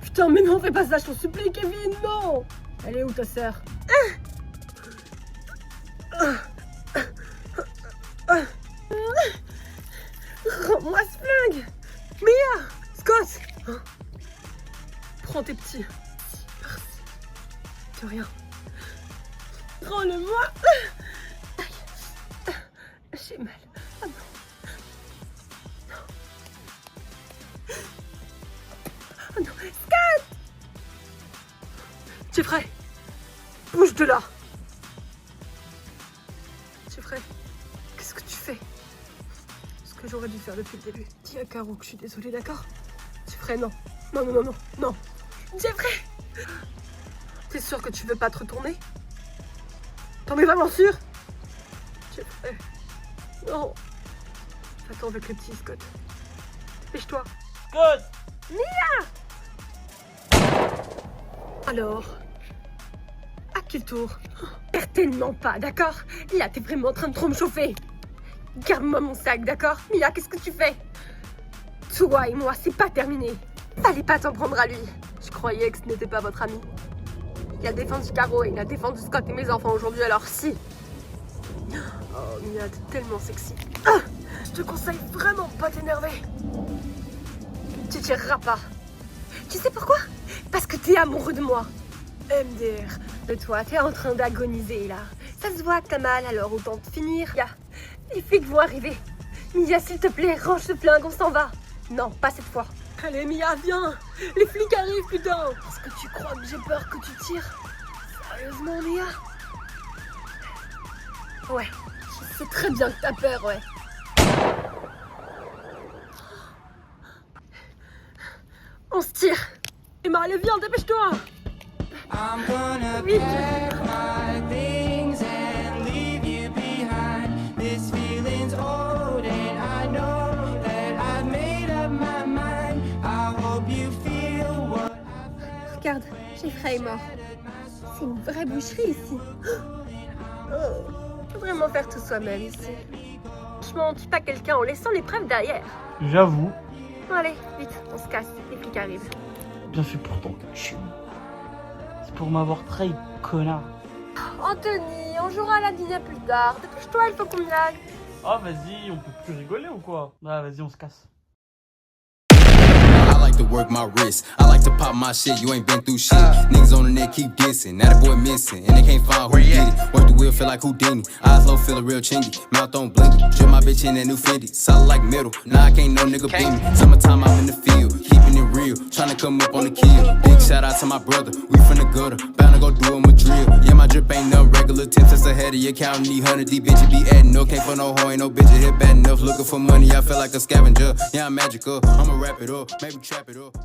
Putain, mais non, fais pas ça, je t'en supplie, Kevin, non! Elle est où ta sœur? Rends-moi ce flingue! Mia! Scott! Prends tes petits. Merci. De rien. Rends-le-moi! Aïe. J'ai mal. Ah non. Oh non, Scott! Jeffrey, bouge de là! Jeffrey, qu'est-ce que tu fais? Ce que j'aurais dû faire depuis le début. Dis à Caro que je suis désolée, d'accord? Jeffrey, non. Non, non, non, non, non. Jeffrey! T'es sûr que tu veux pas te retourner? T'en es vraiment sûr? Jeffrey, non. Attends avec le petit Scott. Dépêche-toi. Scott! Mia! Alors, à quel tour? Certainement pas, d'accord? Là, t'es vraiment en train de trop me chauffer. Garde-moi mon sac, d'accord? Mia, qu'est-ce que tu fais? Toi et moi, c'est pas terminé. Fallait pas t'en prendre à lui. Je croyais que ce n'était pas votre ami. Il a défendu Caro et il a défendu Scott et mes enfants aujourd'hui, alors si. Oh, Mia, t'es tellement sexy. Ah, je te conseille vraiment pas t'énerver. Tu tireras pas. Tu sais pourquoi? Parce que t'es amoureux de moi. MDR, de toi, t'es en train d'agoniser là. Ça se voit que t'as mal, alors autant te finir. Mia, les flics vont arriver. Mia, s'il te plaît, range ce flingue, on s'en va. Non, pas cette fois. Allez, Mia, viens. Les flics arrivent, putain. Est-ce que tu crois que j'ai peur que tu tires? Sérieusement, Mia? Ouais, je sais très bien que t'as peur, ouais. On se tire. Emma, allez, viens, dépêche-toi. Vite. Regarde, Jeffrey est mort. C'est une vraie boucherie ici. Faut vraiment faire tout soi-même ici. Franchement, on tue pas quelqu'un en laissant les preuves derrière. J'avoue. Bon, allez, vite, on se casse, les flics arrivent. Bien fait pour ton cul. C'est pour m'avoir trahi, connard. Anthony, on jouera à la dîner plus tard. Dépêche-toi, il faut qu'on y aille. Ah, vas-y, on peut plus rigoler ou quoi? Ah, vas-y, on se casse. I like to work my wrist. I like to pop my shit. You ain't been through shit. Niggas on the net keep dissing. Now the boy missing. And they can't find who did it. Work the wheel, feel like Houdini. Eyes low, feel a real chingy. Mouth on blinky. Drip my bitch in that new Fendi. Solid like middle. Nah, I can't no nigga beat me. Summertime, I'm in the field. Keeping it real. Tryna come up on the kill. Big shout out to my brother. We from the gutter. Bound to go do him a drill. Yeah, my drip ain't nothing regular. 10 cents ahead of your counting. Need 100. These bitches be adding up. Can't for no hoe. Ain't no bitches hit bad enough. Looking for money. I feel like a scavenger. Yeah, I'm magical. I'ma wrap it up. Maybe trap it up.